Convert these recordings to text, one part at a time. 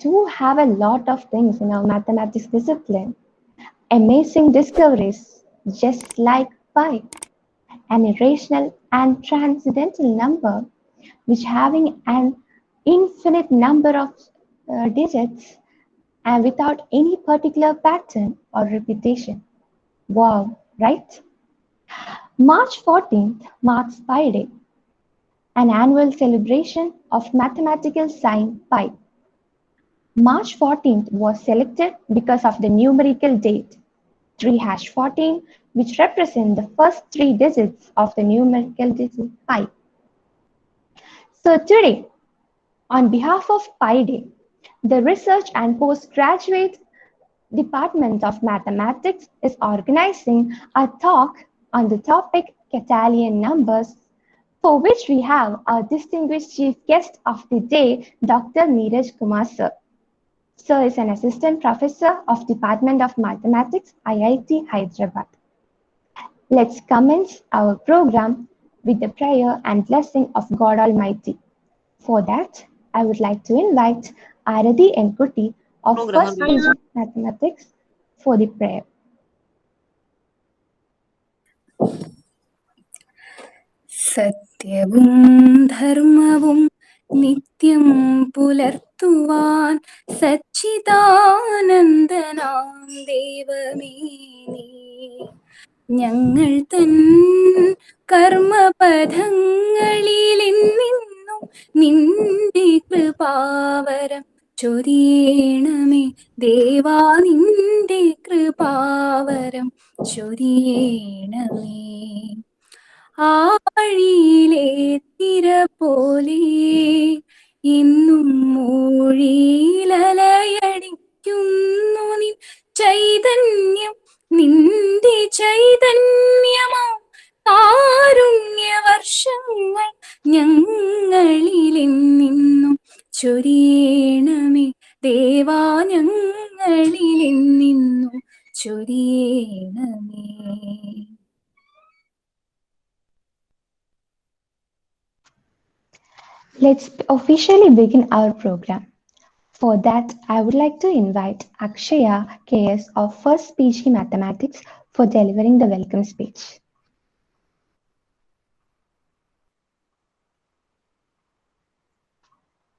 do have a lot of things in our mathematics discipline. Amazing discoveries, just like pi, an irrational and transcendental number which having an infinite number of digits and without any particular pattern or repetition. Wow, right? March 14th marks Pi Day, an annual celebration of mathematical sign pi. March 14th was selected because of the numerical date 3-14, which represent the first three digits of the numerical digit pi. So today, on behalf of Pi Day, the Research and Postgraduate Department of Mathematics is organizing a talk on the topic Catalan numbers, for which we have our distinguished chief guest of the day, Dr. Neeraj Kumar sir. Sir is an assistant professor of Department of Mathematics, IIT Hyderabad. Let's commence our program with the prayer and blessing of God Almighty. For that, I would like to invite Aradhi Enkuti of First PG Mathematics for the prayer. സത്യവും ധർമ്മവും നിത്യം പുലർത്തുവാൻ സച്ചിദാനന്ദനാം ദൈവമേ നീ ഞങ്ങൾ തൻ കർമ്മപഥങ്ങളിലെന്നും നിന്റെ കൃപാവരം ചൊരിയണമേ ദേവാ നിന്റെ കൃപാവരം ചൊരിയണമേ ആഴിയിലെ തിര പോലെ ഇന്നും മൂഴിയിലലയടിക്കുന്നു നിൻ ചൈതന്യം നിന്റെ ചൈതന്യമാ കാരുണ്യവർഷങ്ങൾ ഞങ്ങളിലെന്നും ചൊരിയണമേ ദേവാ ഞങ്ങളിലെന്നും ചൊരിയണമേ. Let's officially begin our program. For that, I would like to invite Akshaya KS of First PG Mathematics for delivering the welcome speech.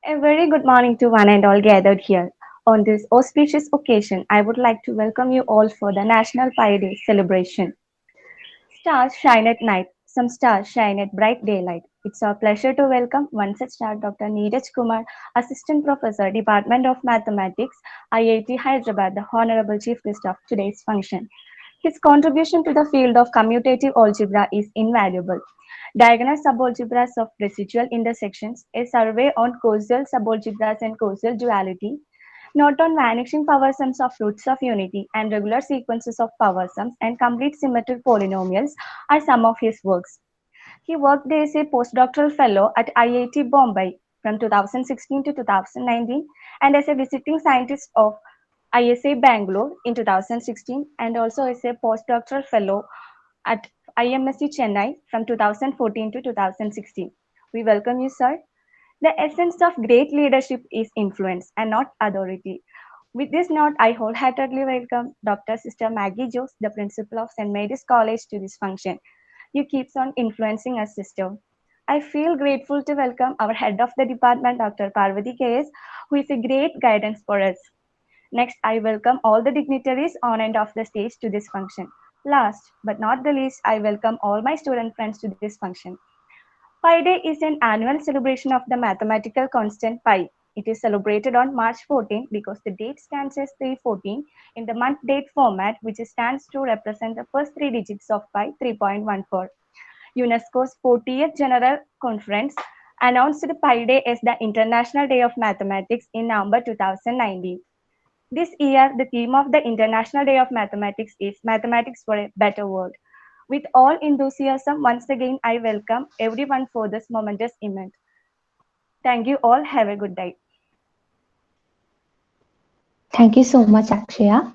A very good morning to one and all gathered here. On this auspicious occasion, I would like to welcome you all for the National Pi Day celebration. Stars shine at night, some stars shine at bright daylight. It's our pleasure to welcome one such star, Dr. Neeraj Kumar, Assistant Professor, Department of Mathematics, IIT Hyderabad, the Honorable Chief Guest of today's function. His contribution to the field of commutative algebra is invaluable. Diagonal subalgebras of residual intersections, a survey on causal subalgebras and causal duality, note on vanishing power sums of roots of unity and regular sequences of power sums and complete symmetric polynomials are some of his works. He worked as a postdoctoral fellow at IIT Bombay from 2016 to 2019 and as a visiting scientist of ISA Bangalore in 2016 and also as a postdoctoral fellow at IMSC Chennai from 2014 to 2016. We welcome you, sir. The essence of great leadership is influence and not authority. With this note, I wholeheartedly welcome Dr. Sister Maggie Jose, the principal of St. Mary's College, to this function. You keep on influencing us, sister. I feel grateful to welcome our head of the department, Dr. Parvati KS, who is a great guidance for us. Next, I welcome all the dignitaries on and off the stage to this function. Last but not the least, I welcome all my student friends to this function. Pi Day is an annual celebration of the mathematical constant pi. It is celebrated on March 14 because the date stands as 314 in the month date format, which stands to represent the first three digits of pi, 3.14. UNESCO's 40th General Conference announced Pi Day as the International Day of Mathematics in November 2019. This year, the theme of the International Day of Mathematics is Mathematics for a Better World. With all enthusiasm, once again, I welcome everyone for this momentous event. Thank you all. Have a good day. Thank you so much, Akshaya.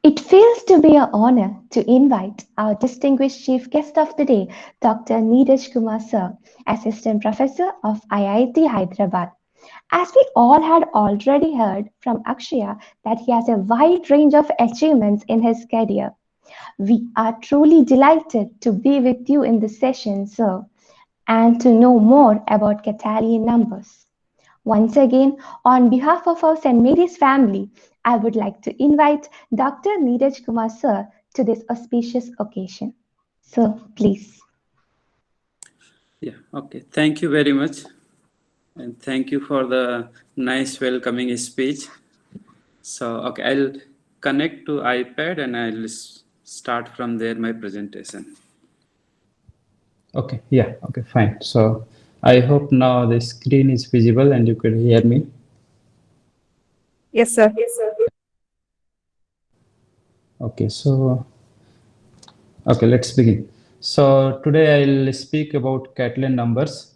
It feels to be an honor to invite our distinguished chief guest of the day, Dr. Neeraj Kumar sir, Assistant Professor of IIT Hyderabad. As we all had already heard from Akshaya that he has a wide range of achievements in his career, we are truly delighted to be with you in this session, sir, and to know more about Catalan numbers. Once again, on behalf of our St. Mary's family, I would like to invite Dr. Neeraj Kumar sir to this auspicious occasion. Sir, please. Yeah, okay. Thank you very much. And thank you for the nice welcoming speech. So, okay, I'll connect to iPad and I'll start from there my presentation. Okay, yeah, okay, fine. So I hope now the screen is visible and you could hear me. Yes, sir. Okay, so, okay, let's begin. So today I'll speak about Catalan numbers.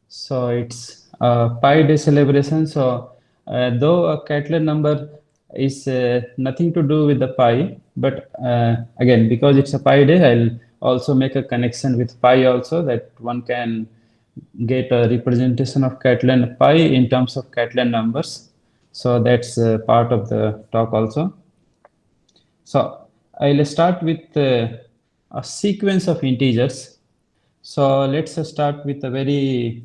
So it's Pi Day celebration. So though a Catalan number is nothing to do with the pi, but again, because it's a Pi Day, I'll also make a connection with pi also, that one can get a representation of Catalan pi in terms of Catalan numbers. So that's part of the talk also. So I'll start with a sequence of integers. So let's start with a very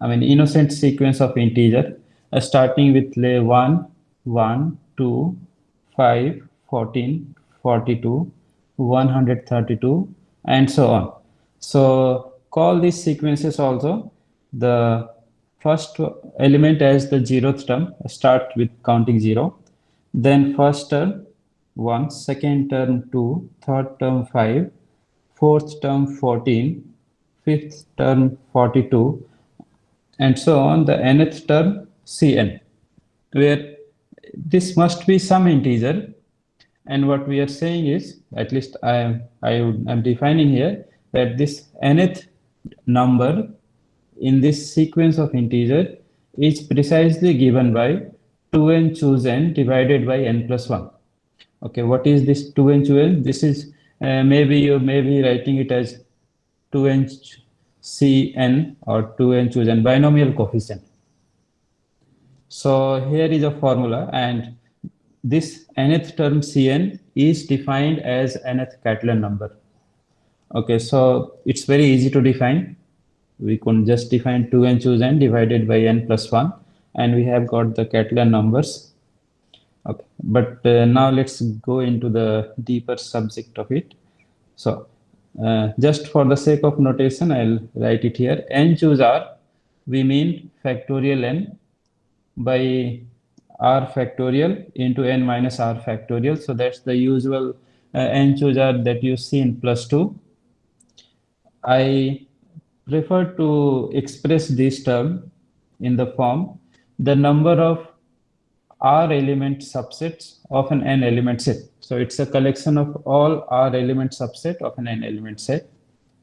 innocent sequence of integer, starting with 1, 1, 2, 5, 14, 42, 132, and so on. So call these sequences also the first element as the zeroth term, start with counting 0, then first term 1, second term 2, third term 5, fourth term 14, fifth term 42, and so on, the nth term Cn, where this must be some integer. And what we are saying is, at least I am defining here, that this nth number in this sequence of integer is precisely given by 2n choose n divided by n plus 1. Okay, what is this 2n choose n? This is maybe you may be writing it as 2n Cn or 2n choose n, binomial coefficient. So here is a formula, and this nth term Cn is defined as nth Catalan number. Okay, so it's very easy to define. We could just define 2n choose n divided by n plus 1, and we have got the Catalan numbers. Okay, but now let's go into the deeper subject of it. So just for the sake of notation, I'll write it here. N choose r, we mean factorial n by r factorial into n minus r factorial. So that's the usual n choose r that you see in +2. I prefer to express this term in the form the number of r element subsets of an n element set. So it's a collection of all r element subset of an n element set,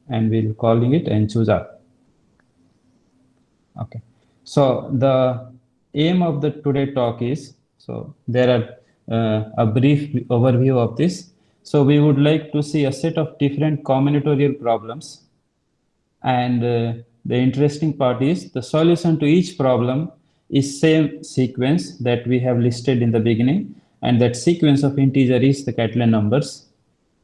and we'll calling it n choose r. Okay, so the aim of the today talk is, so there are a brief overview of this. So we would like to see a set of different combinatorial problems, and the interesting part is the solution to each problem is same sequence that we have listed in the beginning, and that sequence of integer is the Catalan numbers.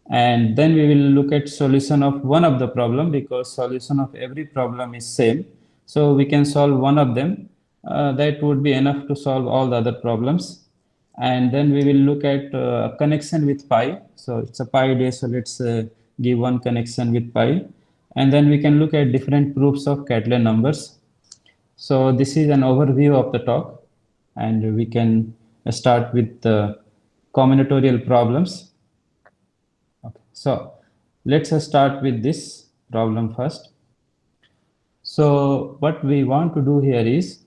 And then we will look at solution of one of the problem, because solution of every problem is same. So we can solve one of them. That would be enough to solve all the other problems. And then we will look at connection with pi. So it's a pi day, so let's give one connection with pi. And then we can look at different proofs of Catalan numbers. So this is an overview of the talk, and we can start with the combinatorial problems. Okay. So let's start with this problem first. So what we want to do here is,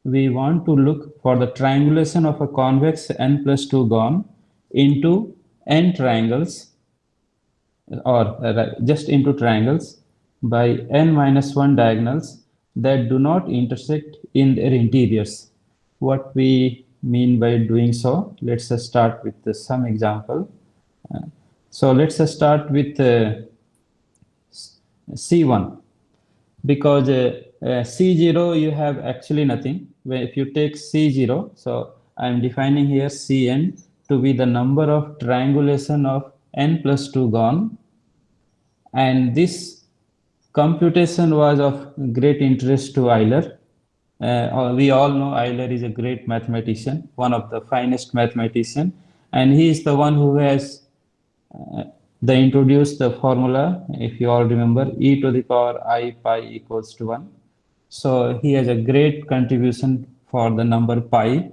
we want to look for the triangulation of a convex n plus 2 gon into n triangles, or just into triangles by n minus 1 diagonals that do not intersect in their interiors. What we mean by doing so, let's start with some example. So let's start with C1. because C0 you have actually nothing. If you take C0, so I'm defining here Cn to be the number of triangulation of n plus 2 gone, and this computation was of great interest to Euler. We all know Euler is a great mathematician, one of the finest mathematician, and he is the one who has introduced the formula, if you all remember, e to the power I pi equals to 1. So he has a great contribution for the number pi.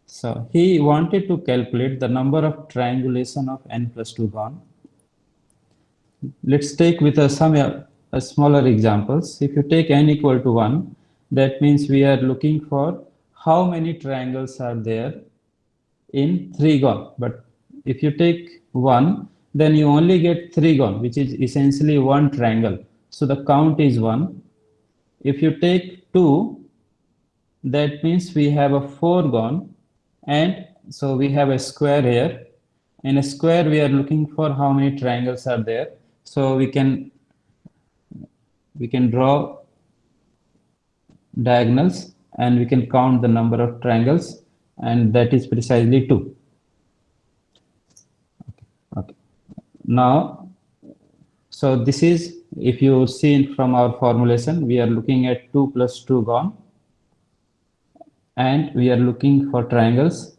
So he wanted to calculate the number of triangulation of n plus 2 gone. Let's take with some smaller examples. If you take n equal to 1, that means we are looking for how many triangles are there in 3 gon. But if you take 1, then you only get 3 gon, which is essentially one triangle. So the count is 1. If you take 2, that means we have a 4 gon, and so we have a square here. In a square, we are looking for how many triangles are there. So we can draw diagonals and we can count the number of triangles, and that is precisely 2. Okay. Now, so this is, if you see from our formulation, we are looking at 2 plus 2 gone, and we are looking for triangles,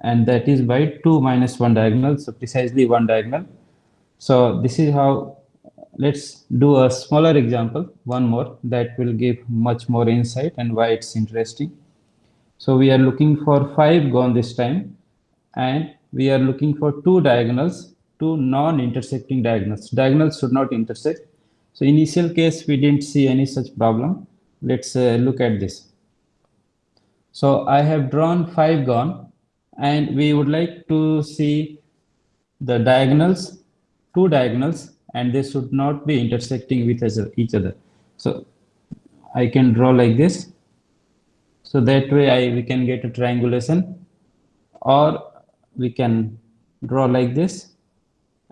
and that is by 2 minus 1 diagonal, so precisely 1 diagonal. So this is how. Let's do a smaller example, one more, that will give much more insight and why it's interesting. So we are looking for 5 gone this time, and we are looking for 2 diagonals, 2 non-intersecting diagonals. Diagonals should not intersect. So initial case, we didn't see any such problem. Let's look at this. So I have drawn 5 gone, and we would like to see the diagonals, 2 diagonals, and they should not be intersecting with each other. So I can draw like this. So that way we can get a triangulation, or we can draw like this,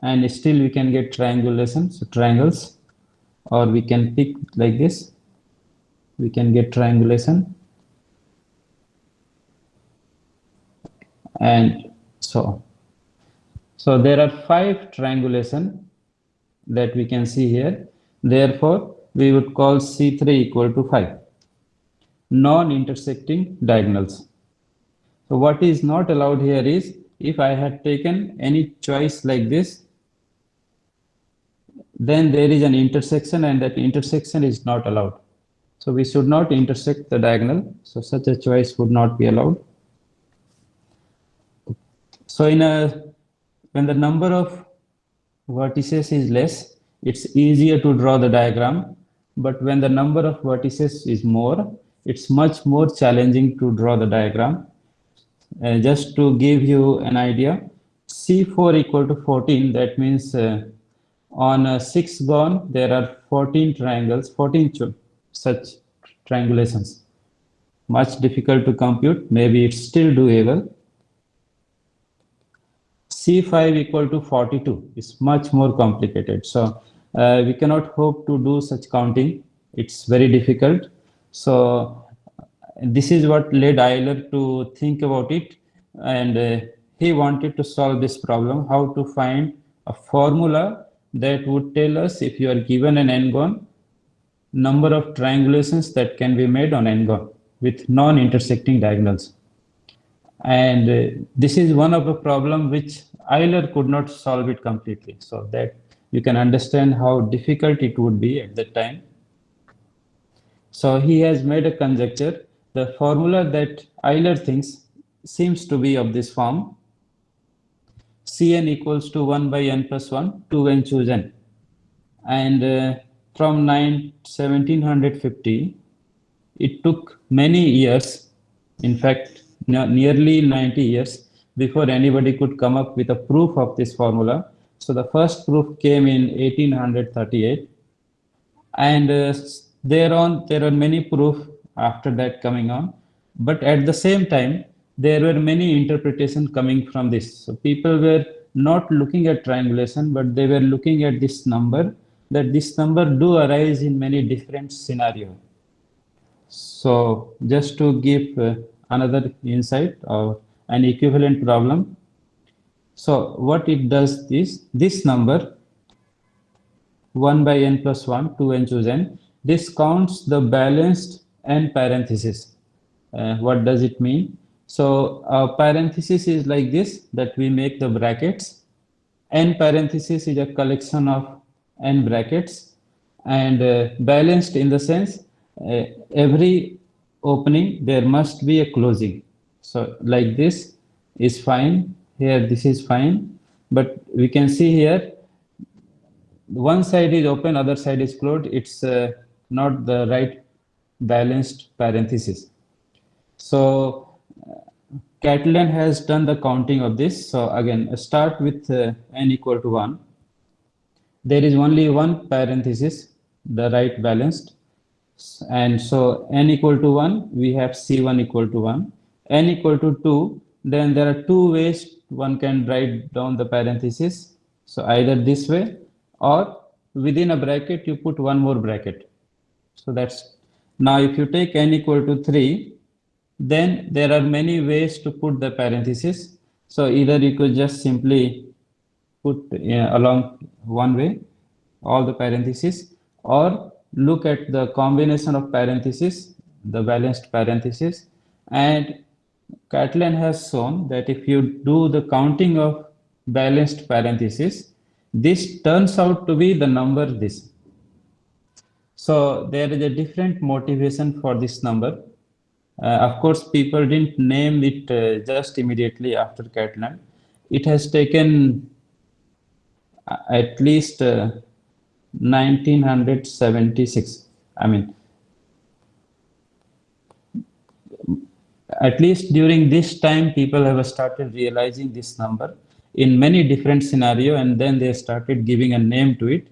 and still we can get triangulation, so triangles, or we can pick like this, we can get triangulation, and so there are 5 triangulation that we can see here. Therefore, we would call C3 equal to 5 non-intersecting diagonals. So what is not allowed here is, if I had taken any choice like this, then there is an intersection, and that intersection is not allowed. So we should not intersect the diagonal. So such a choice would not be allowed. So when the number of vertices is less, it's easier to draw the diagram. But when the number of vertices is more, it's much more challenging to draw the diagram. Just to give you an idea, C4 equal to 14, that means on 6 gone, there are 14 triangles, 14 such triangulations. Much difficult to compute, maybe it's still doable. C5 equal to 42 is much more complicated. So we cannot hope to do such counting. It's very difficult. So this is what led Euler to think about it. And he wanted to solve this problem, how to find a formula that would tell us, if you are given an n-gon, number of triangulations that can be made on n-gon with non-intersecting diagonals. And this is one of the problem which Euler could not solve it completely. So that you can understand how difficult it would be at that time. So he has made a conjecture. The formula that Euler thinks seems to be of this form: Cn equals to 1 by n plus 1 to n choose n. And from 1750, it took many years, in fact, nearly 90 years, before anybody could come up with a proof of this formula. So the first proof came in 1838, and thereon there are many proofs after that coming on. But at the same time, there were many interpretations coming from this. So people were not looking at triangulation, but they were looking at this number, that this number do arise in many different scenarios. So just to give another insight or an equivalent problem. So what it does is this number 1 by n plus 1, 2n choose n, this counts the balanced n parenthesis. What does it mean? So a parenthesis is like this, that we make the brackets. N parenthesis is a collection of n brackets, and balanced in the sense every opening there must be a closing. So like this is fine, here this is fine, but we can see here one side is open, other side is closed. It's not the right balanced parenthesis. So Catalan has done the counting of this. So again, start with n equal to 1. There is only one parenthesis, the right balanced. And so n equal to 1, we have C1 equal to 1. N equal to 2, then there are two ways one can write down the parenthesis. So either this way, or within a bracket, you put one more bracket. So that's, now if you take n equal to 3, then there are many ways to put the parenthesis. So either you could just simply put along one way, all the parentheses, or look at the combination of parentheses, the balanced parentheses. And Catalan has shown that if you do the counting of balanced parentheses, this turns out to be the number this. So there is a different motivation for this number. Of course, people didn't name it just immediately after Catalan. It has taken at least 1976. I mean, at least during this time, people have started realizing this number in many different scenarios, and then they started giving a name to it,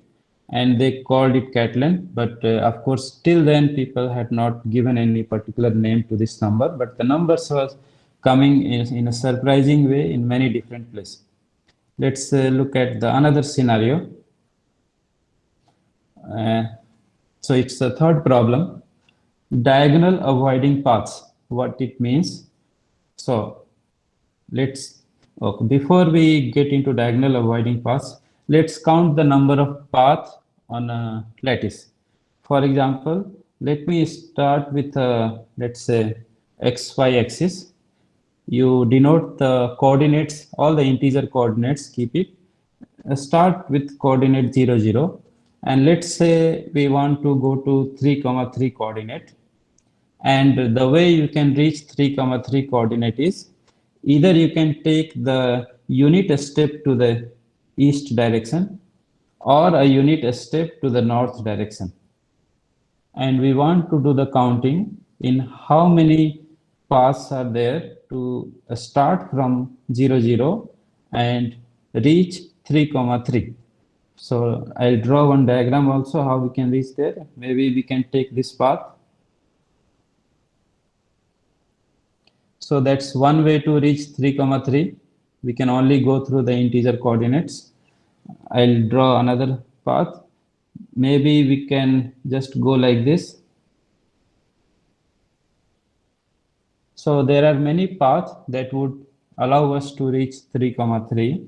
and they called it Catalan. But of course, till then, people had not given any particular name to this number, but the numbers was coming in a surprising way in many different places. Let's look at the another scenario. So it's the third problem, diagonal avoiding paths. What it means. So let's, okay, before we get into diagonal avoiding paths, let's count the number of paths on a lattice. For example, let me start with let's say xy axis. You denote the coordinates, all the integer coordinates, keep it. Start with coordinate 0, 0. And let's say we want to go to 3, 3 coordinate. And the way you can reach 3, 3 coordinate is either you can take the unit step to the east direction or a unit step to the north direction. And we want to do the counting in how many paths are there to start from 0, 0 and reach 3, 3. So I'll draw one diagram also how we can reach there. Maybe we can take this path. So that's one way to reach 3, 3. We can only go through the integer coordinates. I'll draw another path. Maybe we can just go like this. So there are many paths that would allow us to reach 3, 3.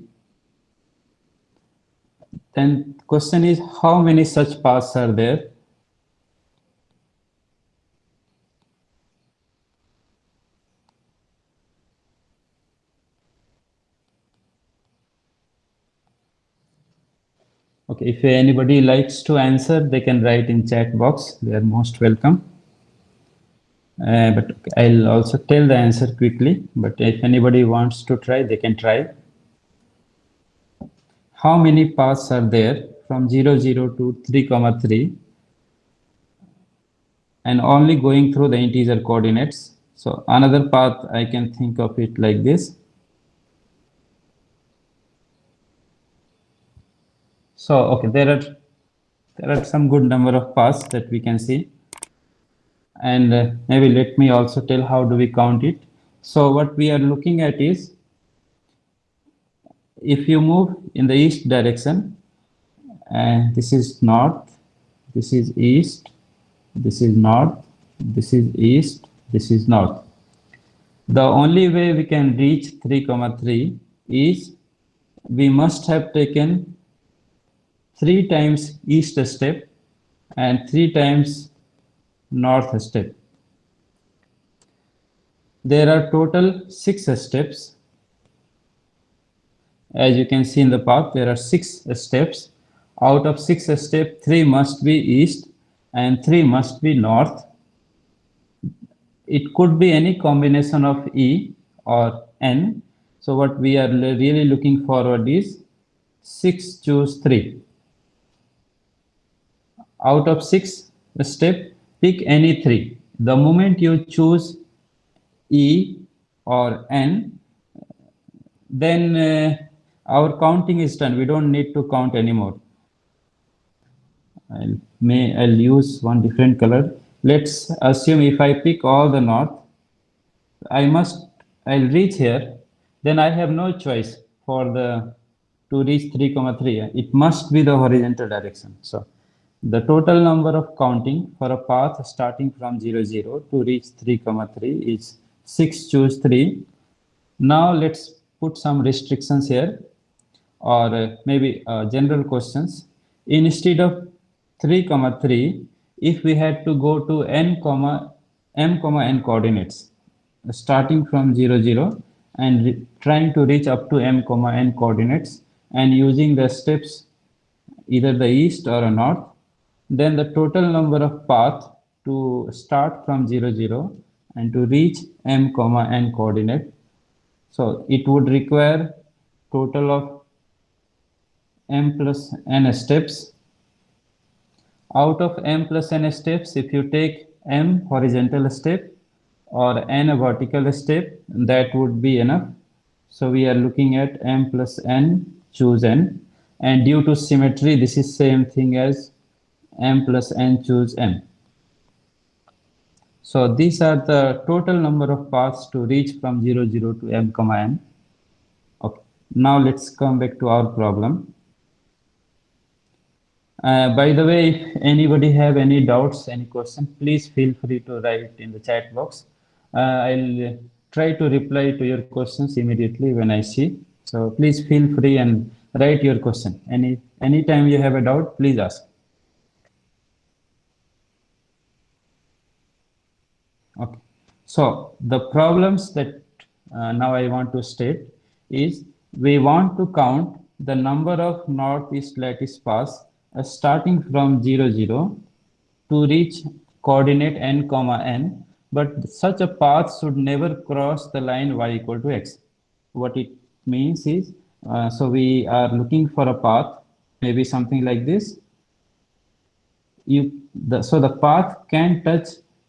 Then question is, how many such paths are there? Okay, if anybody likes to answer, they can write in chat box. They are most welcome. But I'll also tell the answer quickly. But if anybody wants to try, they can try. How many paths are there from 0, 0 to 3, 3? And only going through the integer coordinates. So another path, I can think of it like this. So, okay, there are some good number of paths that we can see. And maybe let me also tell how do we count it. So what we are looking at is, if you move in the east direction, and this is north, this is east, this is north, this is east, this is north. The only way we can reach 3, 3 is we must have taken 3 times east step and 3 times north step. There are total 6 steps. As you can see in the path, there are 6 steps. Out of 6 steps, 3 must be east and 3 must be north. It could be any combination of E or N. So what we are really looking forward is 6 choose 3. Out of 6 step, pick any 3. The moment you choose E or N, then our counting is done. We don't need to count anymore. I'll use one different color. Let's assume if I pick all the north, I'll reach here, then I have no choice to reach 3, 3. It must be the horizontal direction. So the total number of counting for a path starting from 0, 0 to reach 3, 3 is 6 choose 3. Now let's put some restrictions here, or maybe general questions. Instead of 3, 3, if we had to go to m, n coordinates, starting from 0, 0 and trying to reach up to m, n coordinates and using the steps either the east or a north, then the total number of path to start from 0, 0 and to reach m, n coordinate. So it would require total of m plus n steps. Out of m plus n steps, if you take m horizontal step or n vertical step, that would be enough. So we are looking at m plus n choose n, and due to symmetry, this is same thing as m plus n choose m. So these are the total number of paths to reach from 0, 0 to m, n. Okay. Now let's come back to our problem. By the way, if anybody have any doubts, any question, please feel free to write in the chat box. I'll try to reply to your questions immediately when I see. So please feel free and write your question. Anytime you have a doubt, please ask. Okay. So the problems that now I want to state is we want to count the number of northeast lattice paths starting from 0, 0 to reach coordinate n, n, but such a path should never cross the line y equal to x. What it means is, so we are looking for a path, maybe something like this. So the path can touch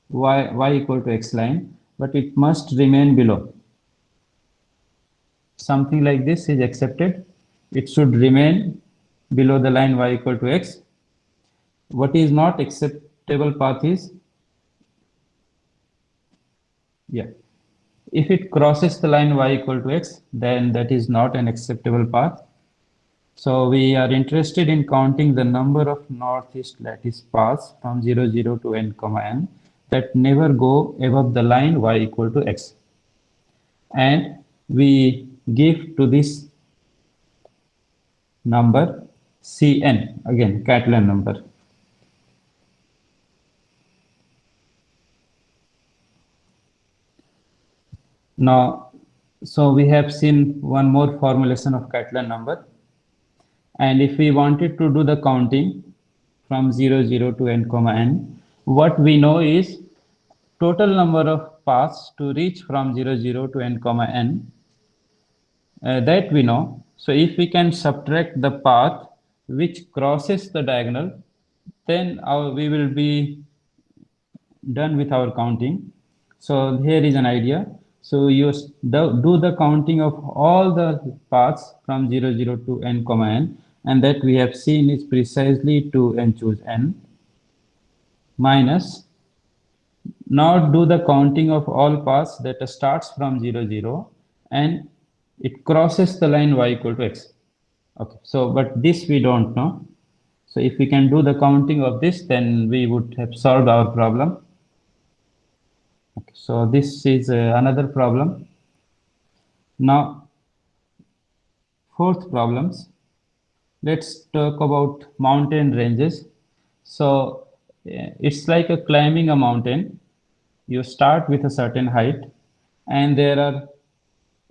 y equal to x line, but it must remain below. Something like this is accepted. It should remain below the line y equal to x. What is not acceptable path is, if it crosses the line y equal to x, then that is not an acceptable path. So we are interested in counting the number of northeast lattice paths from 0, 0 to n, n that never go above the line y equal to x. And we give to this number Cn, again Catalan number. Now, so we have seen one more formulation of Catalan number. And if we wanted to do the counting from 0, 0 to n, n, what we know is total number of paths to reach from 0, 0 to n, n, that we know. So if we can subtract the path which crosses the diagonal, then we will be done with our counting. So here is an idea. So you do the counting of all the paths from 0, 0 to n, n, and that we have seen is precisely 2 n choose n, minus, now do the counting of all paths that starts from 0, 0 and it crosses the line y equal to x. Okay, so but this we don't know. So if we can do the counting of this, then we would have solved our problem. Okay, so this is another problem. Now, fourth problems. Let's talk about mountain ranges. So it's like a climbing a mountain. You start with a certain height, and there are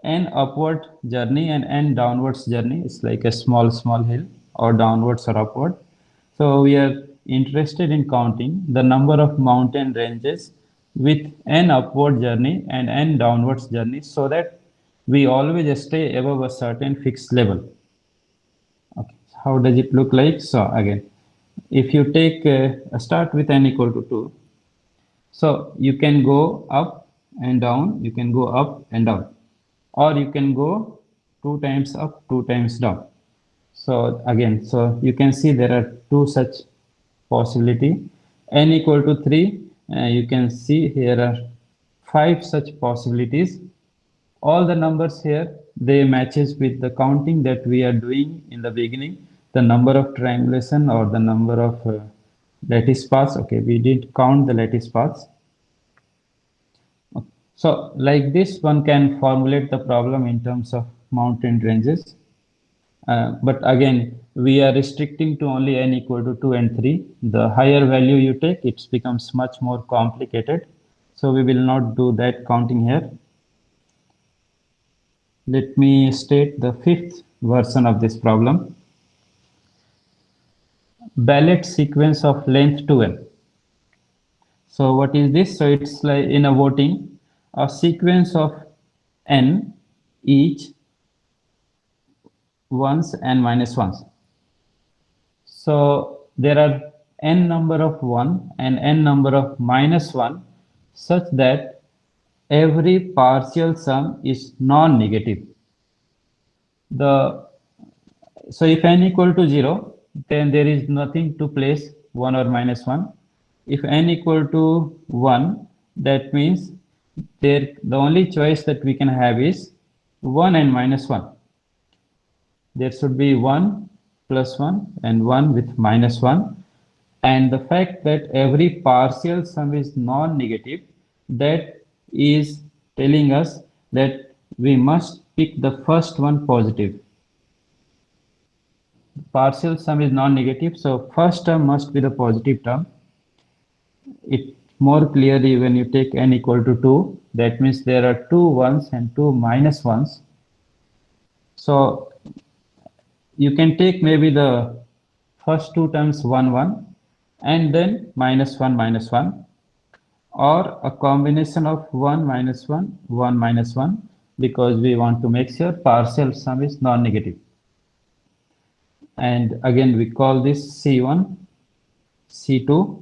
an upward journey and an downwards journey. It's like a small hill, or downwards or upward. So we are interested in counting the number of mountain ranges with an upward journey and an downwards journey, so that we always stay above a certain fixed level. Okay, how does it look like? So again, if you take a start with n equal to 2, so you can go up and down, you can go up and down, or you can go 2 times up, 2 times down. So again, so you can see there are two such possibility. N equal to 3, you can see here are 5 such possibilities. All the numbers here, they matches with the counting that we are doing in the beginning, the number of triangulation or the number of lattice paths. Okay, we didn't count the lattice paths. So like this, one can formulate the problem in terms of mountain ranges. But again, we are restricting to only n equal to 2 and 3. The higher value you take, it becomes much more complicated. So we will not do that counting here. Let me state the fifth version of this problem. Ballot sequence of length 2n. So what is this? So it's like in a voting, a sequence of n each ones and minus ones. So there are n number of 1 and n number of minus 1 such that every partial sum is non-negative. So if n equal to 0, then there is nothing to place 1 or minus 1. If n equal to 1, that means the only choice that we can have is 1 and minus 1. There should be 1 plus 1 and 1 with minus 1. And the fact that every partial sum is non-negative, that is telling us that we must pick the first one positive. Partial sum is non-negative, so first term must be the positive term. It more clearly when you take n equal to 2, that means there are 2 1s and 2 minus 1s. So you can take maybe the first 2 terms 1 1 and then minus 1 minus 1, or a combination of 1 minus 1 1 minus 1, because we want to make sure partial sum is non-negative. And again we call this C1, C2.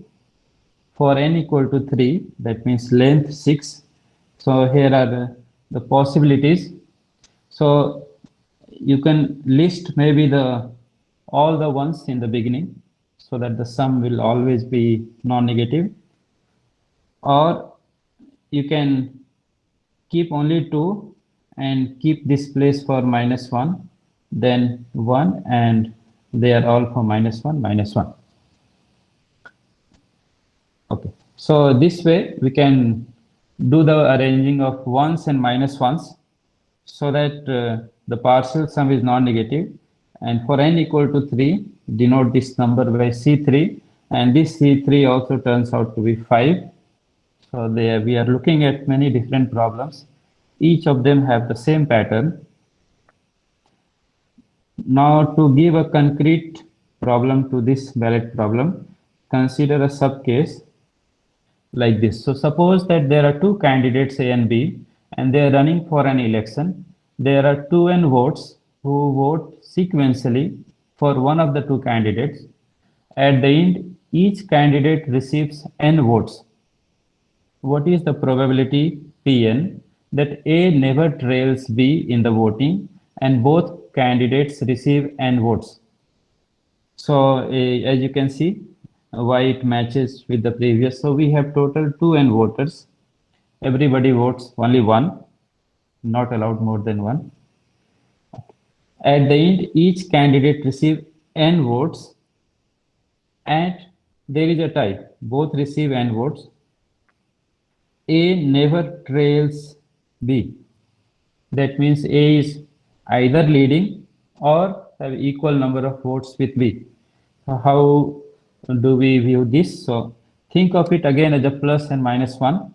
For n equal to 3, that means length 6. So here are the possibilities. So you can list maybe all the ones in the beginning, so that the sum will always be non-negative. Or you can keep only 2 and keep this place for minus 1, then 1, and they are all for minus 1, minus 1. Okay, so this way we can do the arranging of 1s and minus 1s, so that the partial sum is non-negative. And for n equal to 3, denote this number by C3, and this C3 also turns out to be 5. So there we are looking at many different problems. Each of them have the same pattern. Now to give a concrete problem to this ballot problem, consider a subcase like this. So suppose that there are 2 candidates A and B, and they are running for an election. There are 2n votes who vote sequentially for one of the 2 candidates. At the end, each candidate receives n votes. What is the probability Pn that A never trails B in the voting and both candidates receive n votes? So as you can see, why it matches with the previous. So we have total 2n voters. Everybody votes only 1, not allowed more than 1. At the end, each candidate receives n votes. and there is a tie, both receive n votes, A never trails B. That means A is either leading or have equal number of votes with B. So how do we view this? So think of it again as a plus and minus 1.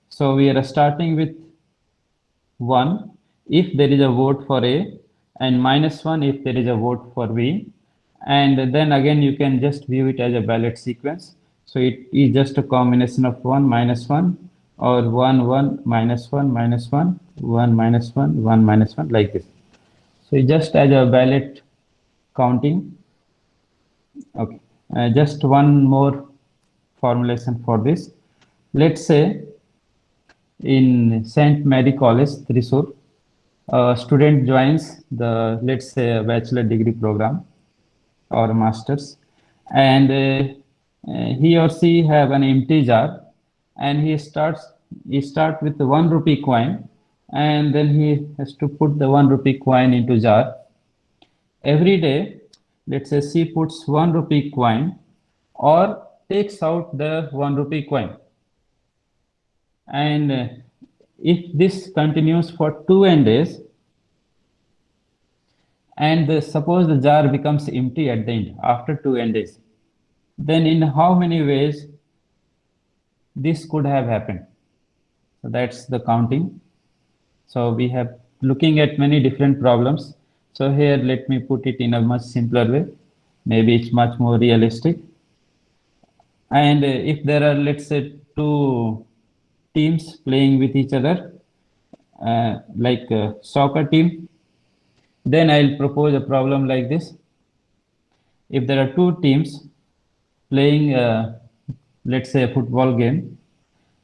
So we are starting with 1 if there is a vote for A and minus 1 if there is a vote for B. And then again you can just view it as a ballot sequence. So it is just a combination of 1 minus 1 or 1 1 minus 1 minus 1 1 minus 1 1 minus 1 like this. So just as a ballot counting. Okay, just one more formulation for this. Let's say in St. Mary College, Thrissur, a student joins the, let's say, a bachelor degree program or a master's, and he or she have an empty jar, and he start with the 1 rupee coin, and then he has to put the 1 rupee coin into jar. Every day, let's say she puts 1 rupee coin or takes out the 1 rupee coin. And if this continues for 2n days, and suppose the jar becomes empty at the end after 2n days, then in how many ways this could have happened? So that's the counting. So we have looking at many different problems. So here, let me put it in a much simpler way. Maybe it's much more realistic. And if there are, let's say, 2 teams playing with each other, like a soccer team, then I'll propose a problem like this. If there are 2 teams playing, let's say, a football game,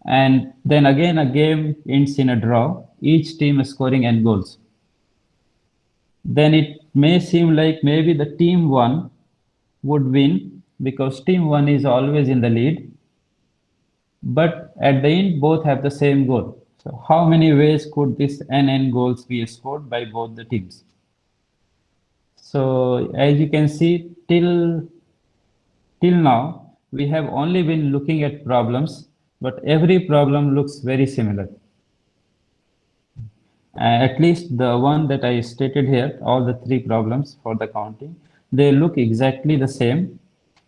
and then again a game ends in a draw, each team is scoring n goals, then it may seem like maybe the team 1 would win because team 1 is always in the lead, but at the end both have the same goal. So how many ways could this n goals be scored by both the teams? So as you can see, till now we have only been looking at problems, but every problem looks very similar. At least the one that I stated here, all the 3 problems for the counting, they look exactly the same.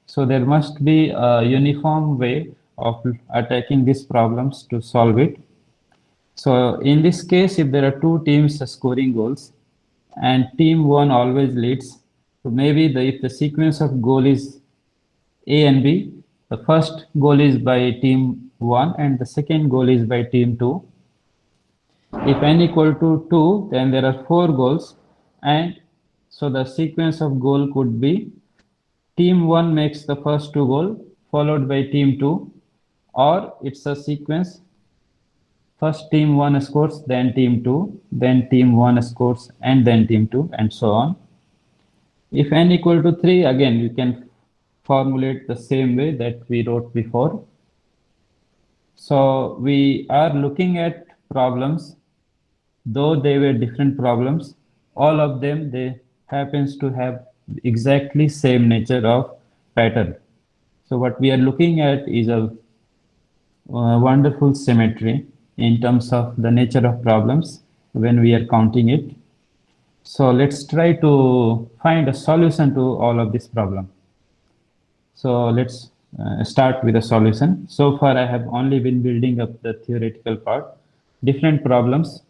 So there must be a uniform way of attacking these problems to solve it. So in this case, if there are 2 teams scoring goals and team 1 always leads, so maybe if the sequence of goal is A and B, the first goal is by team 1 and the second goal is by team 2. If n equal to 2, then there are 4 goals, and so the sequence of goal could be team 1 makes the first 2 goals followed by team 2, or it's a sequence, first team 1 scores, then team 2, then team 1 scores, and then team 2, and so on. If n equal to 3, again you can formulate the same way that we wrote before. So we are looking at problems, though they were different problems, all of them, they happens to have exactly same nature of pattern. So what we are looking at is a wonderful symmetry in terms of the nature of problems when we are counting it. So let's try to find a solution to all of this problem. So let's start with a solution. So far I have only been building up the theoretical part, different problems,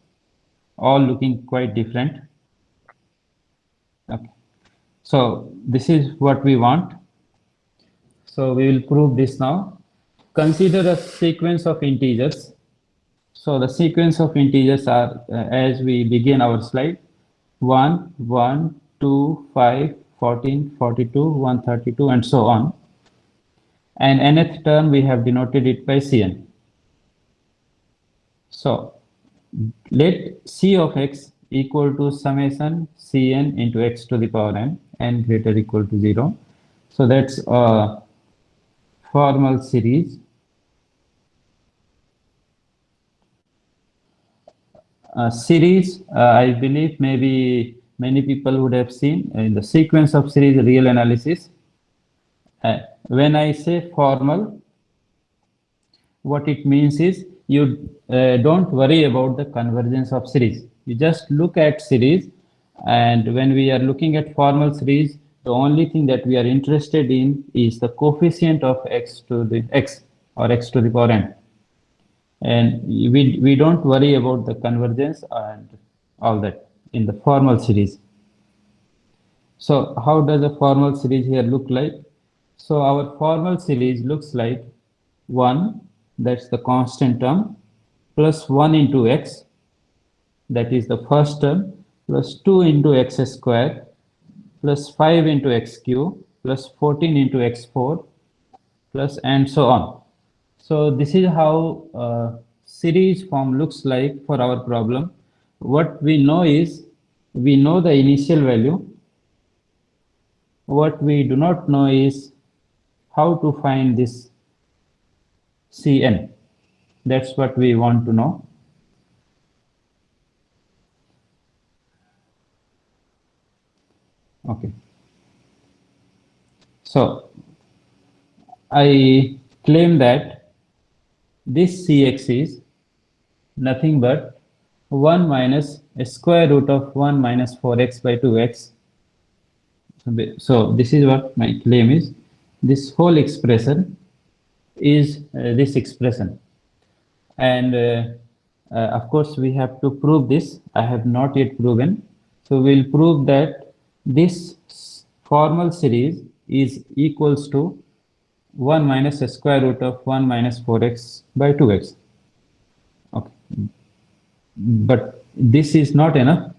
all looking quite different. Okay. So this is what we want. So we will prove this now. Consider a sequence of integers. So the sequence of integers are, as we begin our slide, 1, 1, 2, 5, 14, 42, 132, and so on. And nth term, we have denoted it by Cn. So let C of x equal to summation Cn into x to the power n greater or equal to 0. So that's a formal series. Series, I believe maybe many people would have seen in the sequence of series real analysis When I say formal, what it means is you don't worry about the convergence of series. You just look at series, and when we are looking at formal series, the only thing that we are interested in is the coefficient of x to the x or x to the power n. And we don't worry about the convergence and all that in the formal series. So how does a formal series here look like? So our formal series looks like 1, that's the constant term, plus 1 into x, that is the first term, plus 2 into x square, plus 5 into x cube, plus 14 into x4, plus and so on. So this is how series form looks like for our problem. What we know is, we know the initial value. What we do not know is how to find this Cn. That's what we want to know. Okay. So I claim that this Cx is nothing but 1 minus a square root of 1 minus 4x by 2x. So this is what my claim is. This whole expression is this expression. And of course, we have to prove this. I have not yet proven. So we'll prove that this formal series is equals to 1 minus a square root of 1 minus 4x by 2x. Okay. But this is not enough.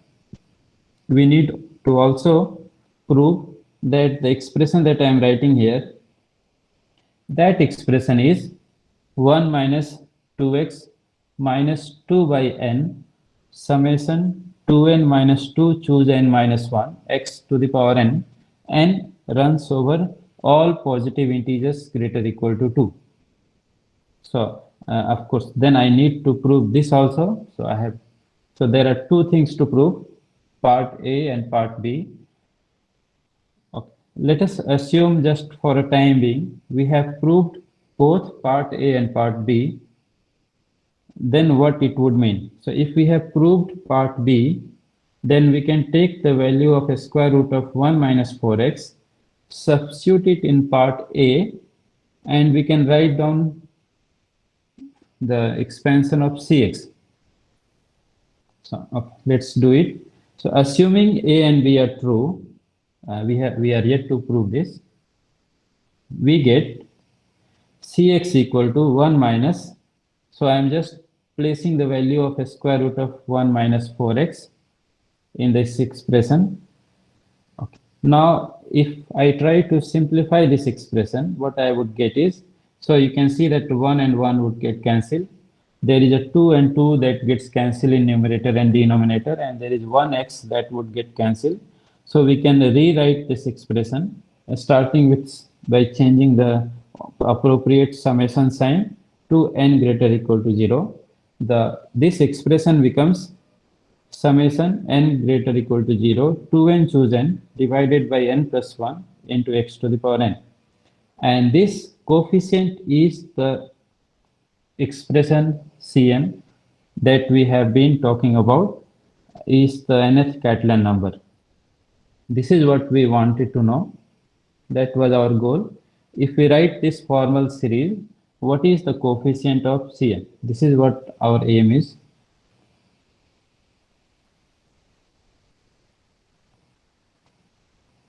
We need to also prove that the expression that I am writing here, that expression is 1 minus 2x minus 2 by n summation 2n minus 2 choose n minus 1 x to the power n, and runs over all positive integers greater or equal to 2. So of course, then I need to prove this also. So there are two things to prove, part A and part B. Okay. Let us assume, just for a time being, we have proved both part A and part B. Then what it would mean? So if we have proved part B, then we can take the value of a square root of 1 minus 4x, substitute it in part A, and we can write down the expansion of Cx. So okay, let's do it. So assuming A and B are true, we are yet to prove this. We get Cx equal to 1 minus. So I am just placing the value of a square root of 1 minus 4x in this expression. Okay. Now, if I try to simplify this expression, what I would get is, so you can see that 1 and 1 would get cancelled. There is a 2 and 2 that gets cancelled in numerator and denominator, and there is 1x that would get cancelled. So we can rewrite this expression starting with by changing the appropriate summation sign to n greater or equal to 0. This expression becomes summation n greater or equal to 0 2n choose n divided by n plus 1 into x to the power n. And this coefficient is the expression Cn that we have been talking about, is the nth Catalan number. This is what we wanted to know. That was our goal. If we write this formal series, what is the coefficient of Cn? This is what our aim is.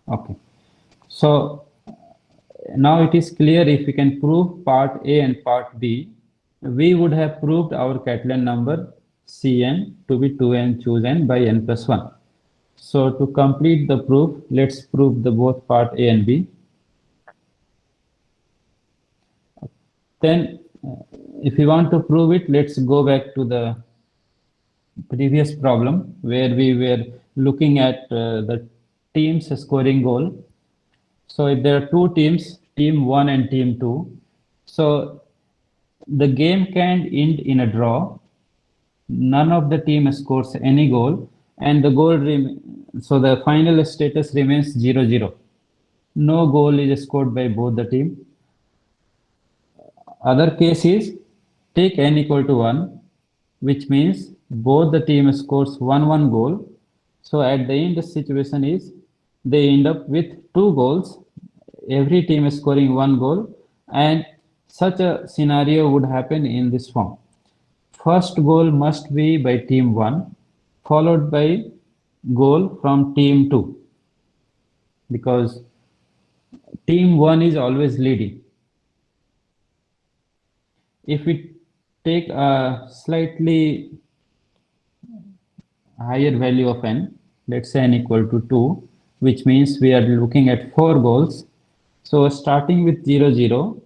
Okay. So now it is clear, if we can prove part A and part B, we would have proved our Catalan number Cn to be 2n choose n by n plus 1. So to complete the proof, let's prove the both part A and B. Then if we want to prove it, let's go back to the previous problem where we were looking at the teams scoring goal. So if there are two teams, team 1 and team 2, so the game can end in a draw. None of the team scores any goal, and the goal so the final status remains 0-0. no goal is scored by both the team. Other case is take n equal to 1, which means both the team scores 1 goal. So at the end, the situation is they end up with 2 goals, every team is scoring 1 goal, and such a scenario would happen in this form. First goal must be by team 1, followed by goal from team 2, because team 1 is always leading. If we take a slightly higher value of n, let's say n equal to 2, which means we are looking at 4 goals. So starting with 0, 0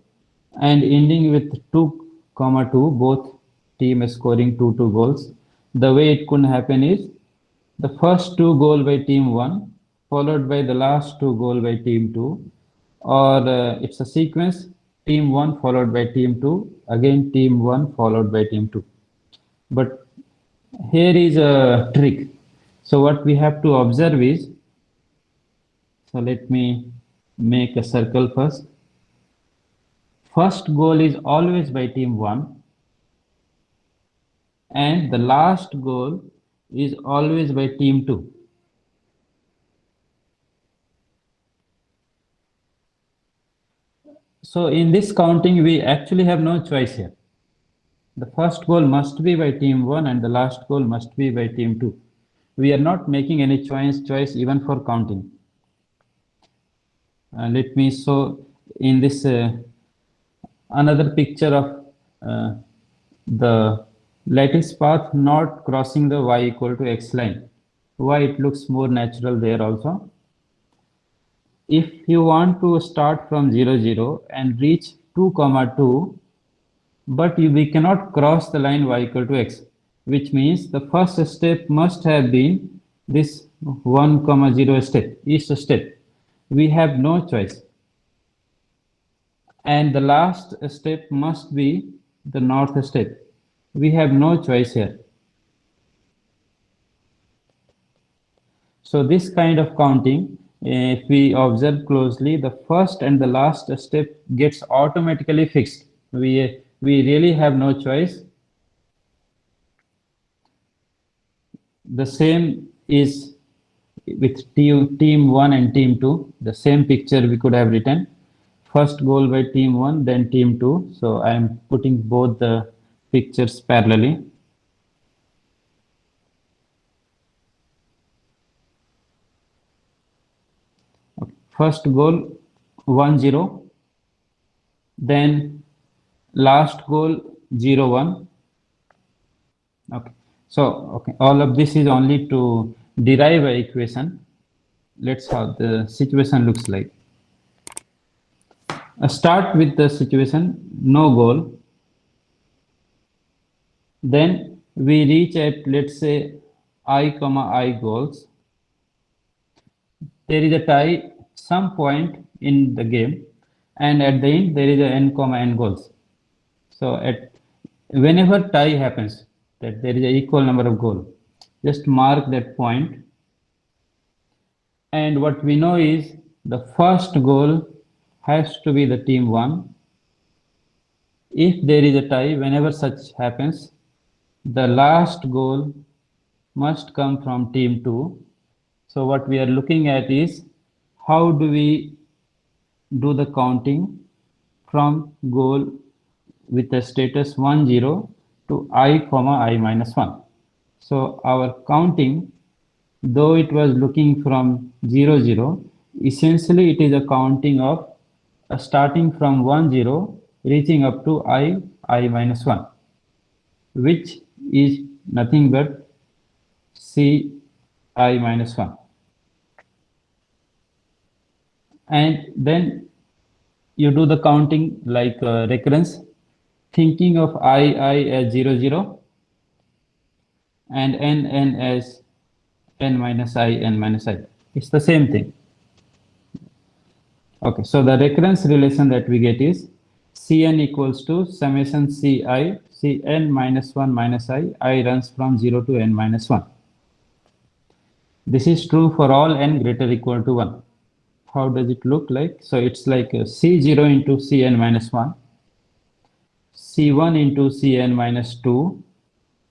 and ending with 2, 2, both team is scoring 2 goals. The way it could happen is the first 2 goal by team 1 followed by the last 2 goal by team 2, or it's a sequence, team 1 followed by team 2, again team 1 followed by team 2. But here is a trick. So what we have to observe is, so let me make a circle first. First goal is always by team 1 and the last goal is always by team 2. So in this counting, we actually have no choice here. The first goal must be by team 1 and the last goal must be by team 2. We are not making any choice even for counting. Let me show in this another picture of the lattice path not crossing the y equal to x line. Why it looks more natural there also. If you want to start from 0, 0 and reach 2, 2, but we cannot cross the line y equal to x, which means the first step must have been this 1, 0 step, east step. We have no choice. And the last step must be the north step. We have no choice here. So this kind of counting, if we observe closely, the first and the last step gets automatically fixed. We really have no choice. The same is with team 1 and team 2. The same picture we could have written. First goal by team 1, then team 2. So I am putting both the pictures parallelly. Okay. First goal 1, 0. Then last goal 0, 1. Okay. So all of this is only to derive an equation. Let's how the situation looks like. Start with the situation no goal. Then we reach at, let's say, I goals. There is a tie some point in the game, and at the end there is a n, goals. So whenever tie happens, that there is an equal number of goals, just mark that point. And what we know is the first goal has to be the team 1. If there is a tie, whenever such happens, the last goal must come from team 2. So what we are looking at is how do we do the counting from goal with the status 1, 0 to I, minus 1. So our counting, though it was looking from 0, 0, essentially it is a counting of starting from 1, 0, reaching up to I minus 1, which is nothing but Ci minus 1. And then you do the counting like recurrence, thinking of I as 0, 0 and n as n minus I. It's the same thing. Okay, so the recurrence relation that we get is Cn equals to summation Ci, Cn minus 1 minus I runs from 0 to n minus 1. This is true for all n greater or equal to 1. how does it look like? So it's like C0 into Cn minus 1, C1 into Cn minus 2,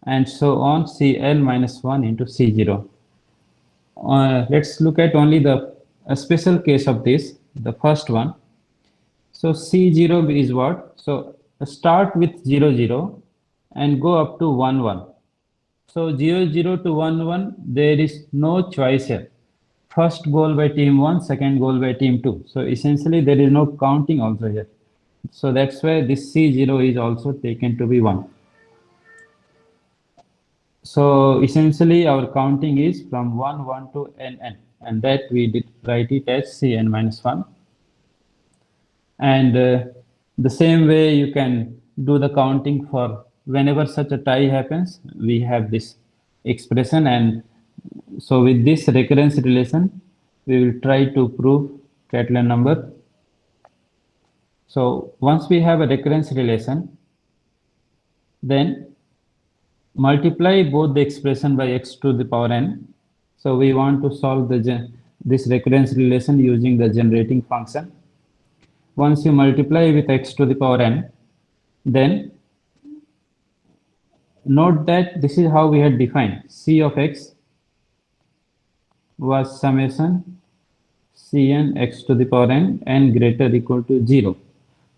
and so on Cn minus 1 into C0. Let's look at only the a special case of this, the first one. So C0 is what? So start with 0, 0 and go up to 1, 1. So 0, 0 to 1, 1, there is no choice here. First goal by team 1, second goal by team 2. So essentially there is no counting also here. So that's why this C0 is also taken to be 1. So essentially our counting is from 1, 1 to nn, and that we did write it as Cn minus 1. And the same way you can do the counting for whenever such a tie happens, we have this expression. And so with this recurrence relation, we will try to prove Catalan number. So once we have a recurrence relation, then multiply both the expression by x to the power n. So we want to solve this recurrence relation using the generating function. Once you multiply with x to the power n, then note that this is how we had defined. C of x was summation Cn x to the power n greater equal to 0.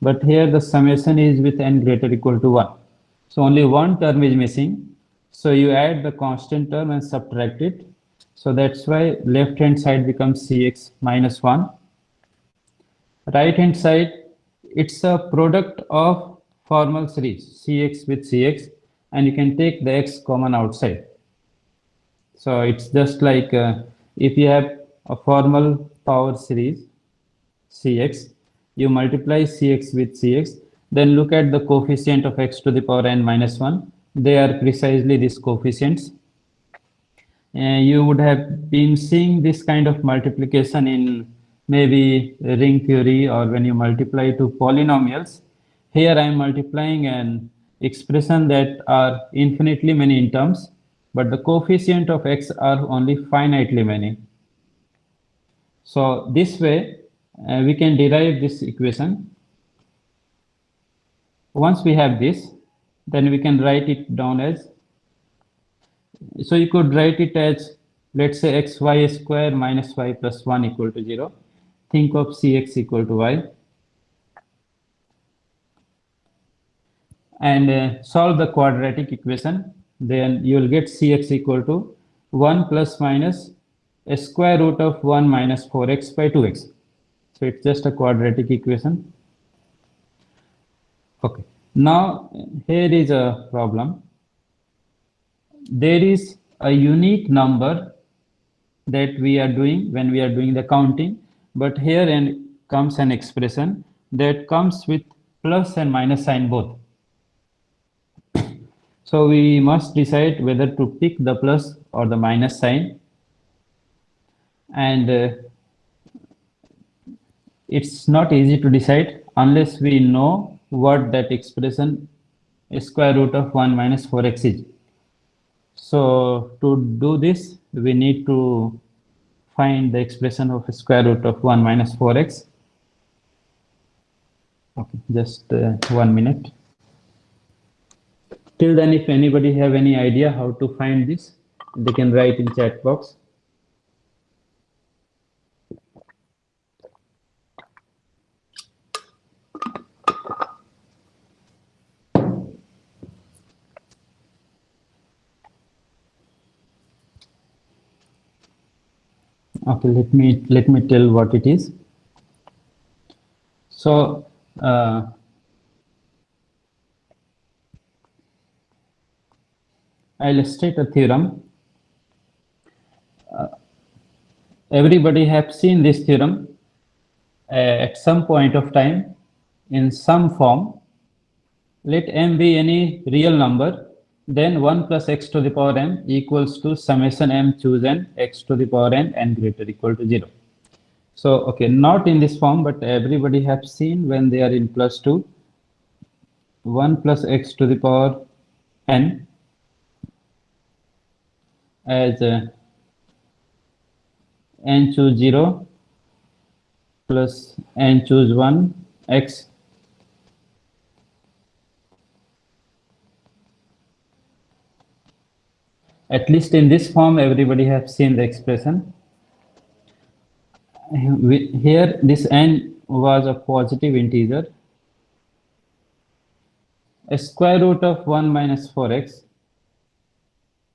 But here the summation is with n greater equal to 1. So only one term is missing. So you add the constant term and subtract it. So that's why left hand side becomes Cx minus 1. Right hand side, it's a product of formal series Cx with Cx, and you can take the x common outside. So it's just like if you have a formal power series Cx, you multiply Cx with Cx, then look at the coefficient of x to the power n minus 1. They are precisely these coefficients. You would have been seeing this kind of multiplication in maybe ring theory, or when you multiply to polynomials. Here I am multiplying an expression that are infinitely many in terms, but the coefficient of x are only finitely many. So this way we can derive this equation. Once we have this, then we can write it down as, so you could write it as, let's say xy square minus y plus 1 equal to 0. Think of Cx equal to y. And solve the quadratic equation. Then you will get Cx equal to 1 plus minus a square root of 1 minus 4x by 2x. So it's just a quadratic equation. Okay. Now here is a problem. There is a unique number that we are doing when we are doing the counting, but here comes an expression that comes with plus and minus sign both. So we must decide whether to pick the plus or the minus sign, and it's not easy to decide unless we know what that expression square root of 1 minus 4x is. So to do this, we need to find the expression of square root of 1 minus 4x. Okay, just 1 minute. Till then, if anybody have any idea how to find this, they can write in chat box. Okay, let me tell what it is. So I'll state a theorem. Everybody have seen this theorem at some point of time in some form. Let m be any real number, then 1 plus x to the power m equals to summation m choose n x to the power n greater equal to 0. So, okay, not in this form, but everybody have seen when they are in plus 2, 1 plus x to the power n as n choose 0 plus n choose 1 x at least in this form everybody has seen the expression. Here this n was a positive integer. A square root of 1 minus 4x.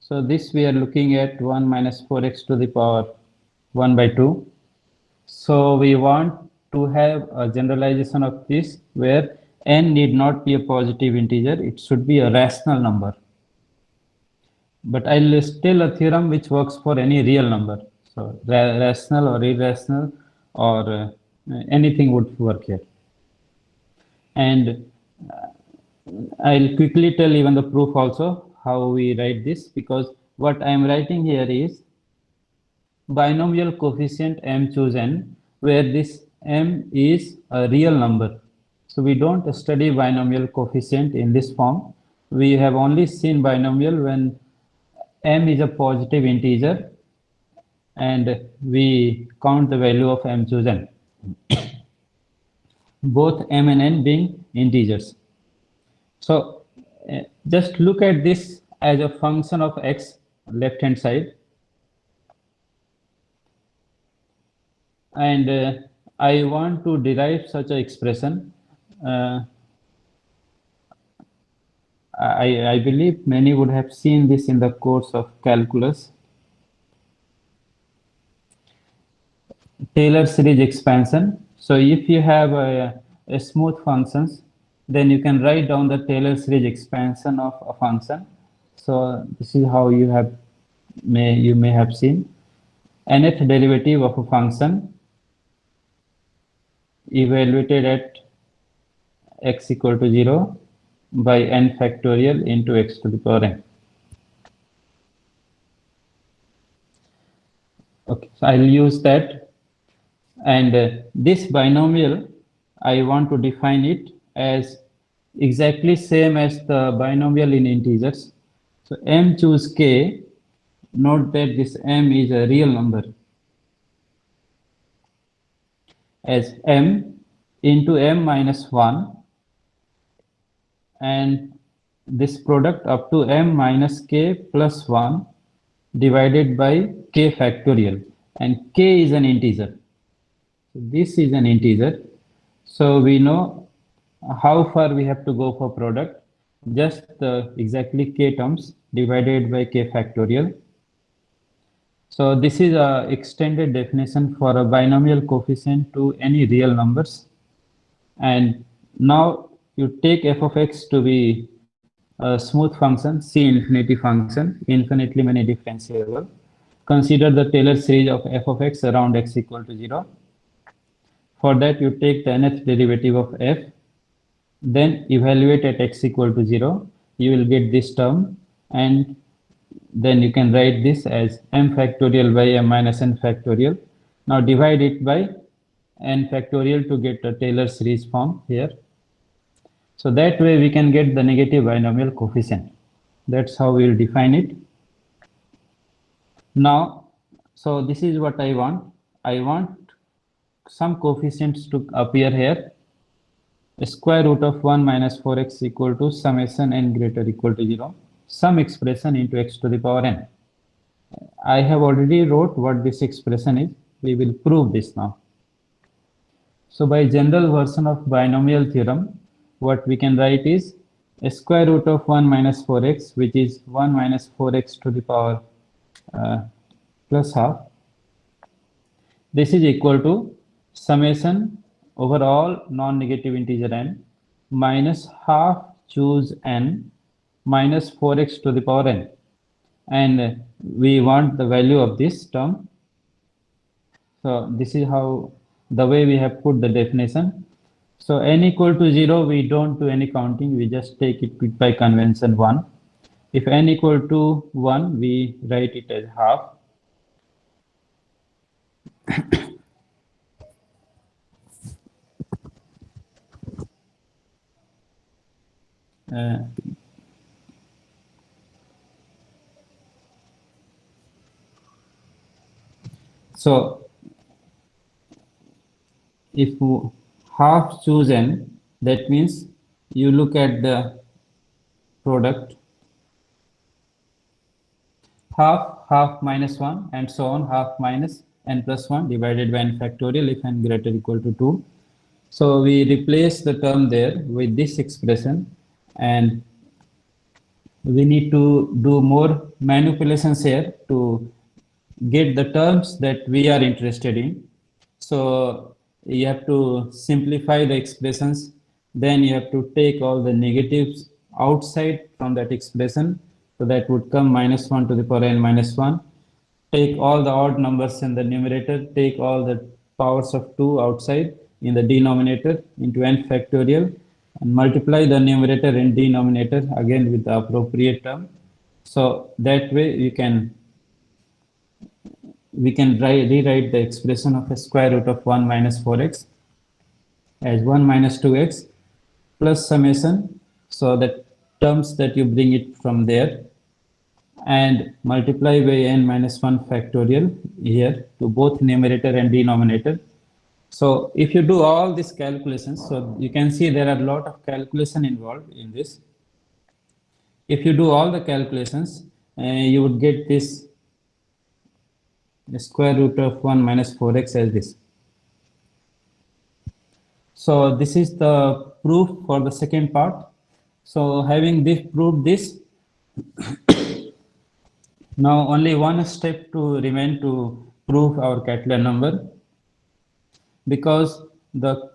So this we are looking at 1 minus 4x to the power 1 by 2. So we want to have a generalization of this where n need not be a positive integer, it should be a rational number. But I'll tell a theorem which works for any real number. So rational or irrational or anything would work here. And I'll quickly tell even the proof also how we write this, because what I'm writing here is binomial coefficient m choose n, where this m is a real number. So we don't study binomial coefficient in this form. We have only seen binomial when m is a positive integer and we count the value of m choose n, both m and n being integers. So just look at this as a function of x, left hand side, and I want to derive such an expression. I believe many would have seen this in the course of calculus. Taylor series expansion. So if you have a smooth functions, then you can write down the Taylor series expansion of a function. So this is how you may have seen nth derivative of a function evaluated at x equal to 0 by n factorial into x to the power n. Okay, so I'll use that. And this binomial, I want to define it as exactly same as the binomial in integers. So m choose k, note that this m is a real number, as m into m minus 1, and this product up to m minus k plus 1 divided by k factorial, and k is an integer. So this is an integer. So we know how far we have to go for product, just exactly k terms divided by k factorial. So this is a extended definition for a binomial coefficient to any real numbers. And now you take f of x to be a smooth function, C infinity function, infinitely many differentiable. Consider the Taylor series of f of x around x equal to 0. For that, you take the nth derivative of f, then evaluate at x equal to 0. You will get this term, and then you can write this as m factorial by m minus n factorial. Now divide it by n factorial to get a Taylor series form here. So that way we can get the negative binomial coefficient. That's how we'll define it. Now, so this is what I want. I want some coefficients to appear here. A square root of 1 minus 4x equal to summation n greater equal to 0. Some expression into x to the power n. I have already wrote what this expression is. We will prove this now. So by general version of binomial theorem, what we can write is a square root of 1 minus 4x, which is 1 minus 4x to the power plus half. This is equal to summation over all non-negative integer n minus half choose n minus 4x to the power n. And we want the value of this term. So this is how the way we have put the definition. So n equal to 0, we don't do any counting, we just take it by convention 1. If n equal to 1, we write it as half. So if half chosen, that means you look at the product half minus 1 and so on, half minus n plus 1 divided by n factorial if n greater or equal to 2. So we replace the term there with this expression, and we need to do more manipulations here to get the terms that we are interested in. So you have to simplify the expressions, then you have to take all the negatives outside from that expression. So that would come minus 1 to the power n minus 1. Take all the odd numbers in the numerator, take all the powers of 2 outside in the denominator into n factorial, and multiply the numerator and denominator again with the appropriate term. So that way we can rewrite the expression of a square root of 1 minus 4x as 1 minus 2x plus summation. So the terms that you bring it from there and multiply by n minus 1 factorial here to both numerator and denominator. So if you do all these calculations, so you can see there are a lot of calculation involved in this. If you do all the calculations, you would get this the square root of 1 minus 4x as this. So this is the proof for the second part. So having this proved this, now only one step to remain to prove our Catalan number, because the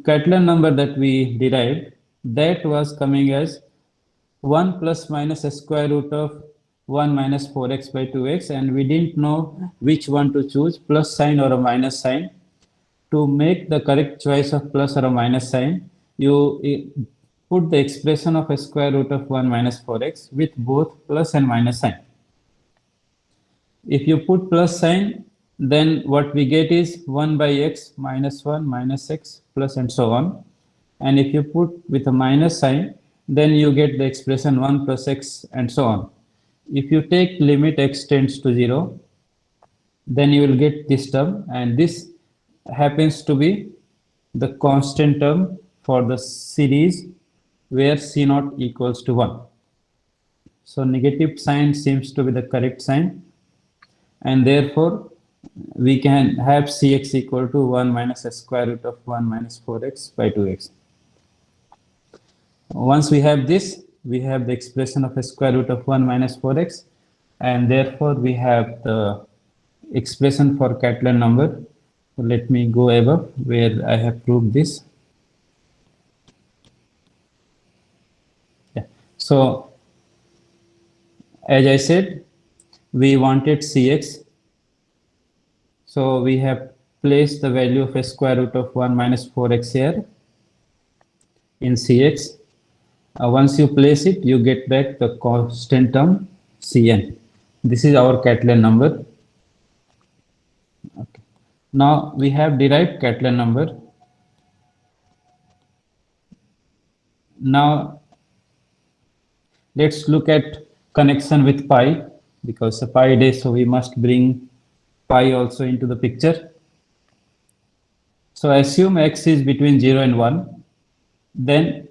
Catalan number that we derived, that was coming as 1 plus minus a square root of 1 minus 4x by 2x, and we didn't know which one to choose, plus sign or a minus sign. To make the correct choice of plus or a minus sign, you put the expression of a square root of 1 minus 4x with both plus and minus sign. If you put plus sign, then what we get is 1 by x minus 1 minus x plus and so on. And if you put with a minus sign, then you get the expression 1 plus x and so on. If you take limit x tends to 0, then you will get this term, and this happens to be the constant term for the series where c naught equals to 1. So negative sign seems to be the correct sign, and therefore we can have cx equal to 1 minus a square root of 1 minus 4x by 2x. Once we have this, we have the expression of a square root of 1 minus 4x, and therefore we have the expression for Catalan number. So let me go above where I have proved this. Yeah. So as I said, we wanted cx. So we have placed the value of a square root of 1 minus 4x here in cx. Once you place it, you get back the constant term Cn. This is our Catalan number. Okay. Now we have derived Catalan number. Now let's look at connection with pi, because it's a pi day, so we must bring pi also into the picture. So assume x is between 0 and 1, then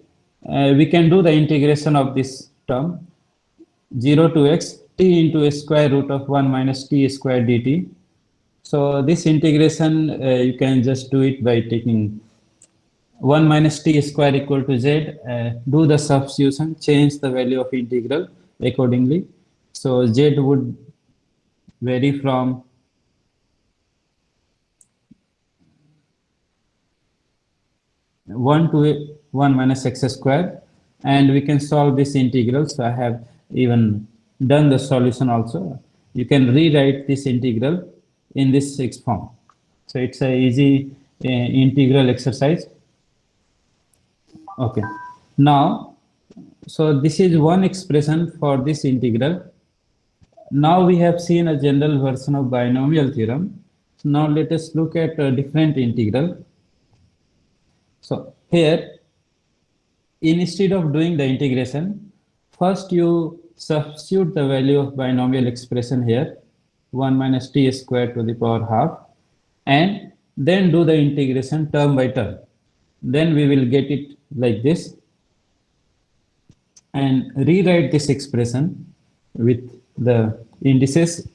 we can do the integration of this term 0 to x t into a square root of 1 minus t squared dt. So this integration you can just do it by taking 1 minus t square equal to z, do the substitution, change the value of integral accordingly. So z would vary from one to 1 minus x square, and we can solve this integral. So I have even done the solution also. You can rewrite this integral in this sixth form. So it's a easy integral exercise. Okay. Now, so this is one expression for this integral. Now we have seen a general version of binomial theorem. So now let us look at a different integral. So here, instead of doing the integration, first you substitute the value of binomial expression here, 1 minus t squared to the power half, and then do the integration term by term. Then we will get it like this, and rewrite this expression with the indices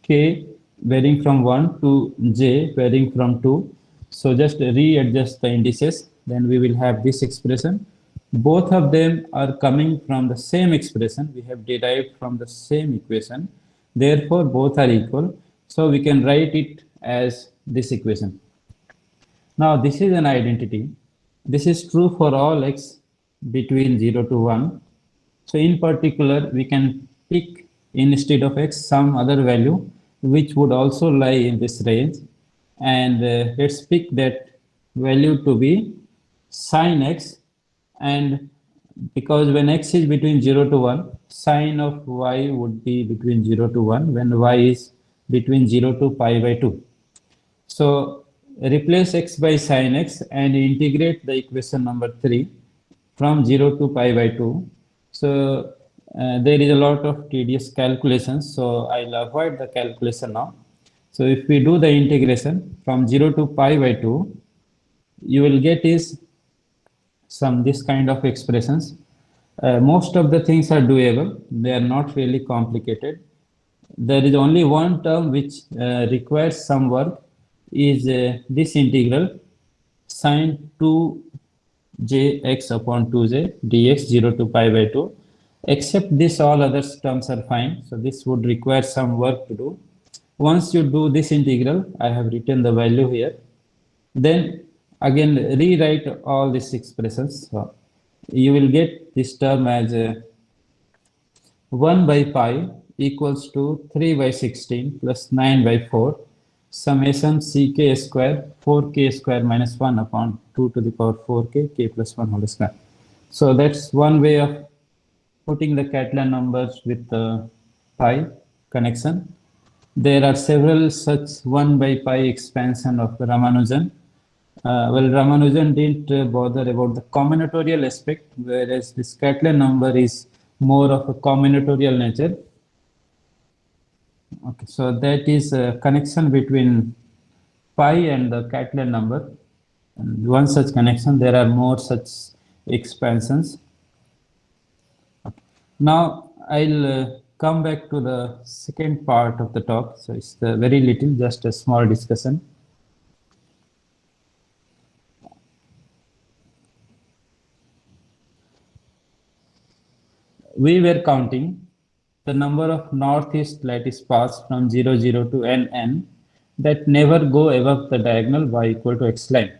k varying from 1 to j varying from 2. So just readjust the indices, then we will have this expression. Both of them are coming from the same expression. We have derived from the same equation. Therefore, both are equal. So we can write it as this equation. Now, this is an identity. This is true for all x between 0 to 1. So in particular, we can pick instead of x some other value which would also lie in this range. And let's pick that value to be sine x. And because when x is between 0 to 1, sine of y would be between 0 to 1 when y is between 0 to pi by 2. So replace x by sine x and integrate the equation number 3 from 0 to pi by 2. So there is a lot of tedious calculations, so I'll avoid the calculation now. So if we do the integration from 0 to pi by 2, you will get is some this kind of expressions. Most of the things are doable. They are not really complicated. There is only one term which requires some work, is this integral sine 2jx upon 2j dx 0 to pi by 2. Except this, all other terms are fine. So this would require some work to do. Once you do this integral, I have written the value here. Then again rewrite all these expressions. So you will get this term as 1 by pi equals to 3 by 16 plus 9 by 4 summation ck square 4k square minus 1 upon 2 to the power 4k k plus 1 whole square. So that's one way of putting the Catalan numbers with the pi connection. There are several such 1 by pi expansion of Ramanujan. Well, Ramanujan didn't bother about the combinatorial aspect, whereas this Catalan number is more of a combinatorial nature. Okay, so that is a connection between pi and the Catalan number. And one such connection, there are more such expansions. Okay. Now I'll come back to the second part of the talk. So it's very little, just a small discussion. We were counting the number of northeast lattice paths from 0, 0 to n that never go above the diagonal y equal to x line.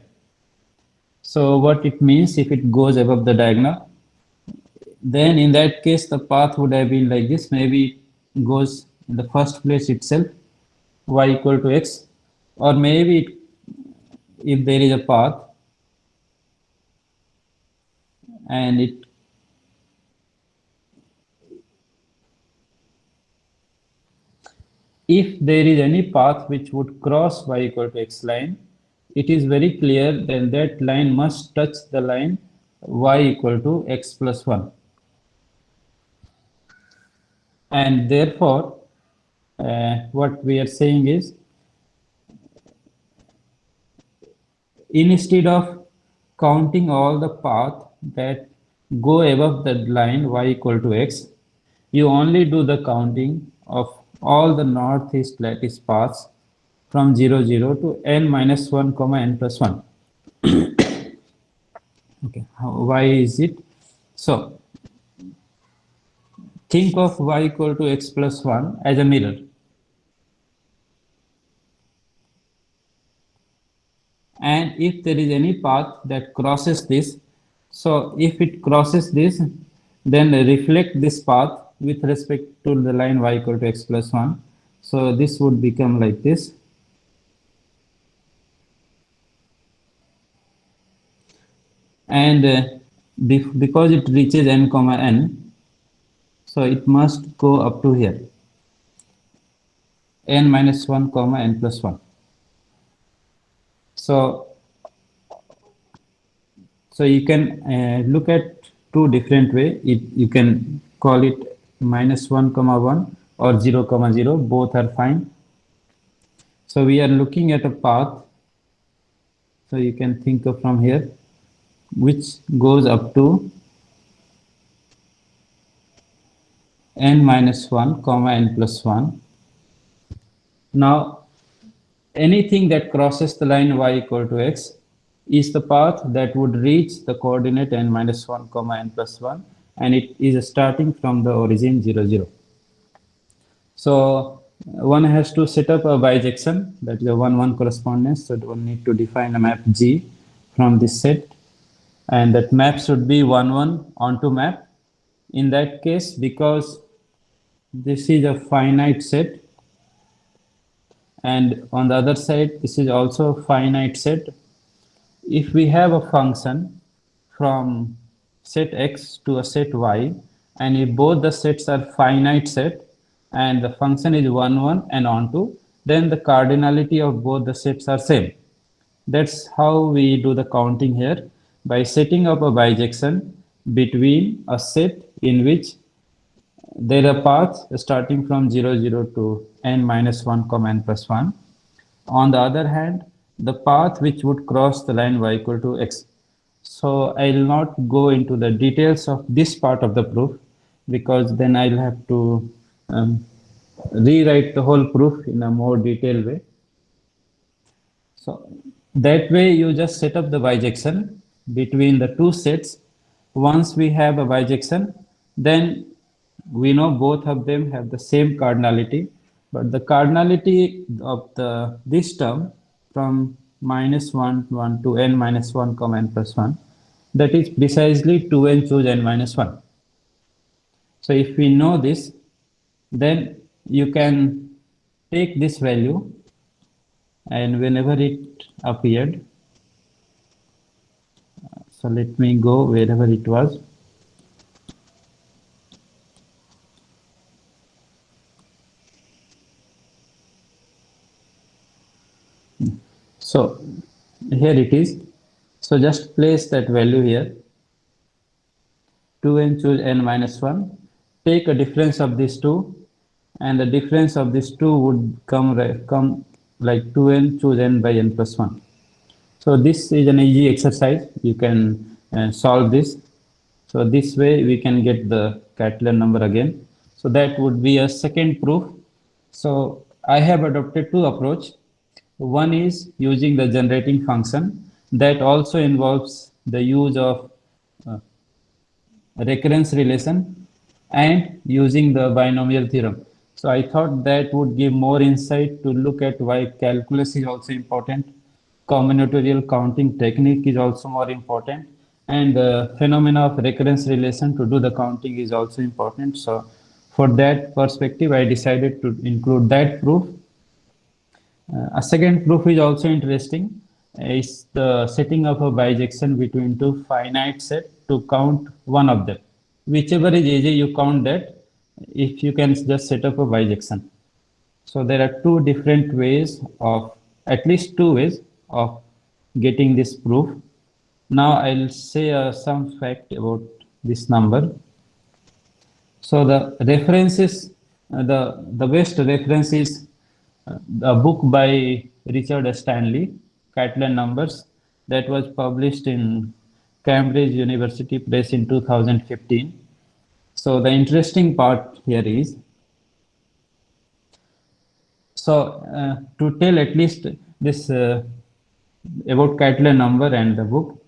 So what it means, if it goes above the diagonal, then in that case the path would have been like this. Maybe it goes in the first place itself, y equal to x, or maybe if there is a path and if there is any path which would cross y equal to x line, it is very clear that that line must touch the line y equal to x plus 1. And therefore, what we are saying is, instead of counting all the paths that go above the line y equal to x, you only do the counting of all the northeast lattice paths from 0, 0 to n minus 1, comma n plus 1. Okay, why is it? So, think of y equal to x plus 1 as a mirror. And if there is any path that crosses this, so if it crosses this, then reflect this path with respect to the line y equal to x plus 1. So this would become like this. And because it reaches n comma n, so it must go up to here, n minus 1 comma n plus 1. So you can look at two different ways. You can call it minus 1 comma 1 or 0 comma 0, both are fine. So we are looking at a path So you can think of from here, which goes up to n minus 1 comma n plus 1. Now, anything that crosses the line y equal to x is the path that would reach the coordinate n minus 1 comma n plus 1, and it is starting from the origin 0, 0. So one has to set up a bijection, that is a 1, 1 correspondence. So one need to define a map G from this set, and that map should be 1, 1 onto map. In that case, because this is a finite set, and on the other side, this is also a finite set. If we have a function from set x to a set y, and if both the sets are finite set, and the function is 1, 1 and onto, then the cardinality of both the sets are same. That's how we do the counting here, by setting up a bijection between a set in which there are paths starting from 0, 0 to n minus 1 comma n plus 1. On the other hand, the path which would cross the line y equal to x. So I will not go into the details of this part of the proof, because then I'll have to rewrite the whole proof in a more detailed way. So that way you just set up the bijection between the two sets. Once we have a bijection, then we know both of them have the same cardinality, but the cardinality of this term from minus 1, 1 to n minus 1 comma n plus 1, that is precisely 2n choose n minus 1. So if we know this, then you can take this value, and whenever it appeared, so let me go wherever it was. So here it is. So just place that value here, 2n choose n minus 1, take a difference of these two, and the difference of these two would come like 2n choose n by n plus 1. So this is an easy exercise. You can solve this. So this way we can get the Catalan number again. So that would be a second proof. So I have adopted two approach. One is using the generating function, that also involves the use of recurrence relation and using the binomial theorem. So I thought that would give more insight to look at why calculus is also important. Combinatorial counting technique is also more important, and the phenomena of recurrence relation to do the counting is also important. So for that perspective, I decided to include that proof. A second proof is also interesting. Is the setting of a bijection between two finite set to count one of them. Whichever is easy, you count that, if you can just set up a bijection. So there are two different ways of, at least two ways of getting this proof. Now I'll say some fact about this number. So the references, the best reference is a book by Richard Stanley, Catalan Numbers, that was published in Cambridge University Press in 2015. So the interesting part here is, so to tell at least this about Catalan number and the book,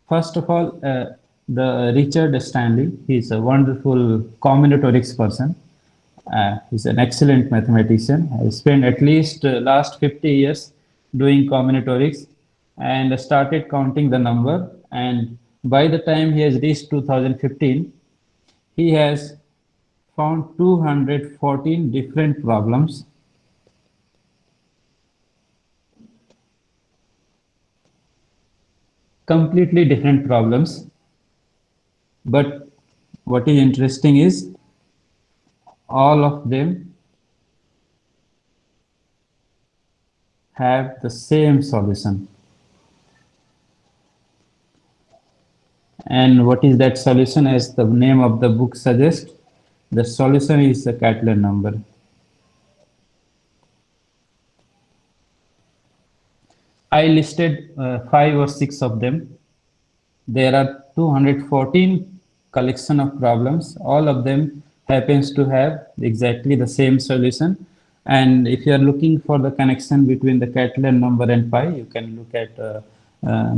first of all, the Richard Stanley, he's a wonderful combinatorics person. He's an excellent mathematician. I spent at least last 50 years doing combinatorics and started counting the number. And by the time he has reached 2015, he has found 214 different problems. Completely different problems. But what is interesting is all of them have the same solution. And what is that solution? As the name of the book suggests, the solution is the Catalan number. I listed 5 or 6 of them. There are 214 collection of problems. All of them happens to have exactly the same solution. And if you are looking for the connection between the Catalan number and pi, you can look at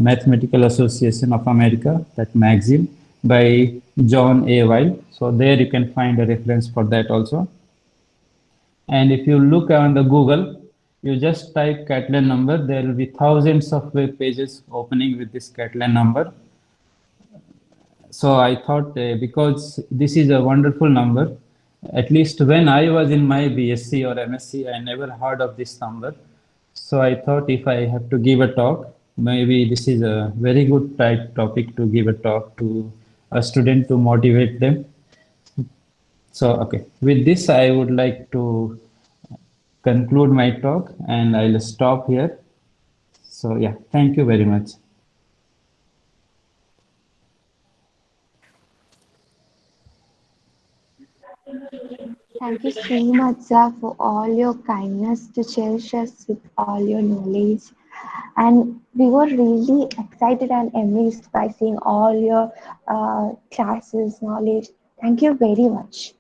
Mathematical Association of America, that magazine by John A. Weil. So there you can find a reference for that also. And if you look on the Google, you just type Catalan number, there will be thousands of web pages opening with this Catalan number. So I thought because this is a wonderful number, at least when I was in my BSc or MSc, I never heard of this number. So I thought if I have to give a talk, maybe this is a very good topic to give a talk to a student to motivate them. So, okay, with this, I would like to conclude my talk and I'll stop here. So, yeah, thank you very much. Thank you so much, sir, for all your kindness to cherish us with all your knowledge. And we were really excited and amazed by seeing all your classes, knowledge. Thank you very much.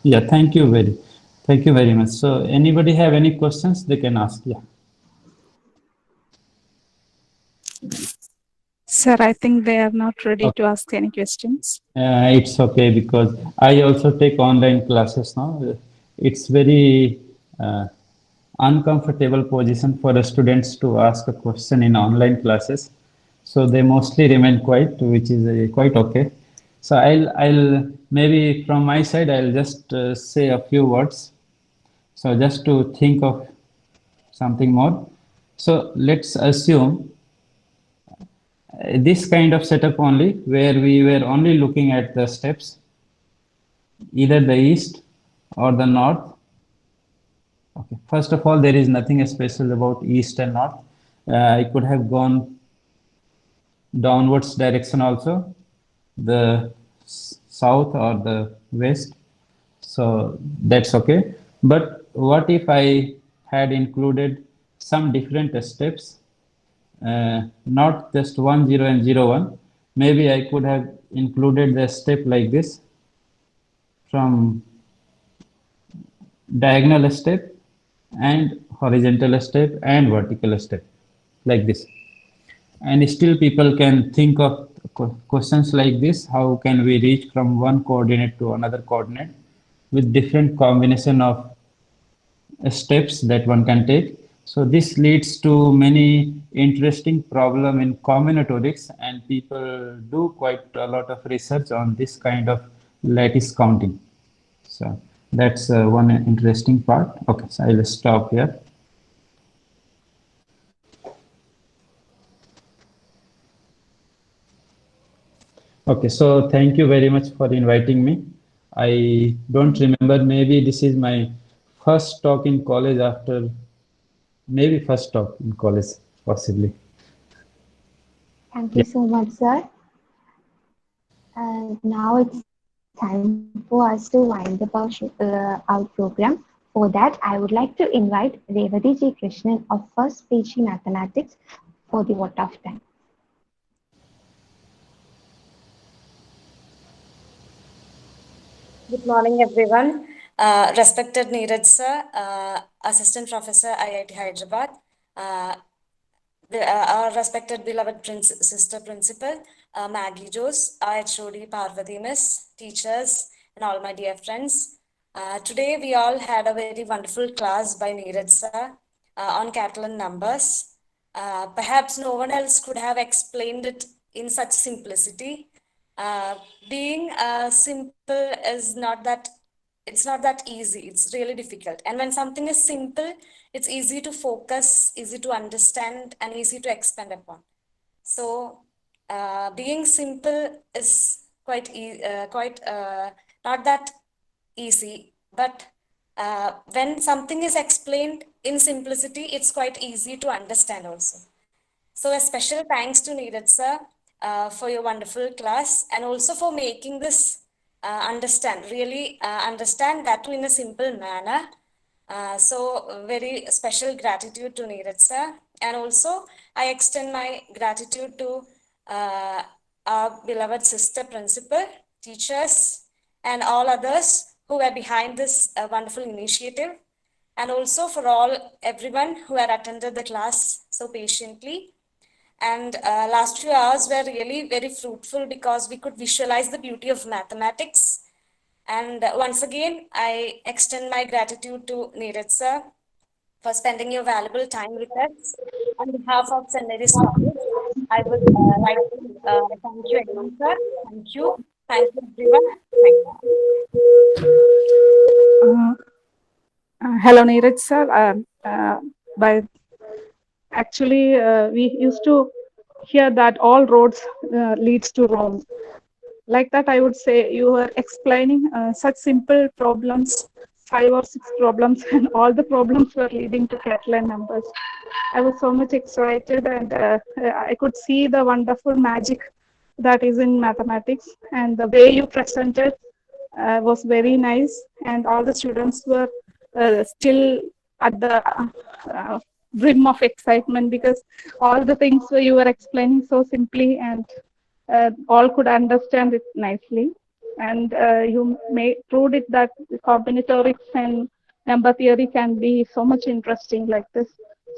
Yeah, thank you very much. So, anybody have any questions? They can ask. Yeah. Sir, I think they are not ready to ask any questions. It's okay because I also take online classes now. It's very uncomfortable position for the students to ask a question in online classes. So they mostly remain quiet, which is quite okay. So I'll maybe from my side, I'll just say a few words. So just to think of something more. So let's assume this kind of setup only, where we were only looking at the steps, either the east or the north. Okay, first of all, there is nothing special about east and north. I could have gone downwards direction also, the south or the west. So that's okay. But what if I had included some different steps? Not just 1, 0 and 0, 1. Maybe I could have included the step like this, from diagonal step and horizontal step and vertical step, like this. And still people can think of questions like this: how can we reach from one coordinate to another coordinate with different combination of steps that one can take. So this leads to many interesting problem in combinatorics, and people do quite a lot of research on this kind of lattice counting. So that's one interesting part. Okay, so I'll stop here. Okay, so thank you very much for inviting me. I don't remember, maybe this is my first talk in college after, maybe first talk in college, possibly. Thank you so much, sir. And now it's time for us to wind up our program. For that, I would like to invite Revati G. Krishnan of First PG Mathematics for the vote of thanks. Good morning, everyone. Respected Neeraj sir, Assistant Professor, IIT Hyderabad, our respected beloved sister principal, Maggie Jose, our HOD Parvati Miss, teachers, and all my dear friends. Today, we all had a very wonderful class by Neeraj sir on Catalan numbers. Perhaps no one else could have explained it in such simplicity. Being simple is not that, it's not that easy. It's really difficult. And when something is simple, it's easy to focus, easy to understand, and easy to expand upon. So being simple is quite not that easy, but when something is explained in simplicity, it's quite easy to understand also. So a special thanks to Neeraj sir for your wonderful class, and also for making this understand that too in a simple manner. So very special gratitude to Neeraj sir. And also I extend my gratitude to our beloved sister principal, teachers, and all others who were behind this wonderful initiative. And also for everyone who had attended the class so patiently. And last few hours were really very fruitful because we could visualize the beauty of mathematics. And once again, I extend my gratitude to Neeraj sir for spending your valuable time with us. On behalf of St. Mary's College, I would like to thank you again, sir. Thank you. Thank you, everyone. Thank you. Hello, Neeraj sir. By actually, we used to hear that all roads leads to Rome. Like that, I would say you were explaining such simple problems, 5 or 6 problems, and all the problems were leading to Catalan numbers. I was so much excited, and I could see the wonderful magic that is in mathematics, and the way you presented was very nice, and all the students were still at the brim of excitement because all the things you were explaining so simply, and all could understand it nicely. And you proved it that combinatorics and number theory can be so much interesting like this.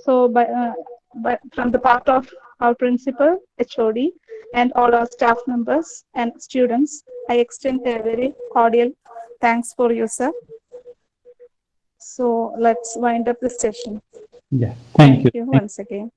So but from the part of our principal, HOD, and all our staff members and students, I extend a very cordial thanks for you, sir. So let's wind up the session. Yeah, thank you. Once again.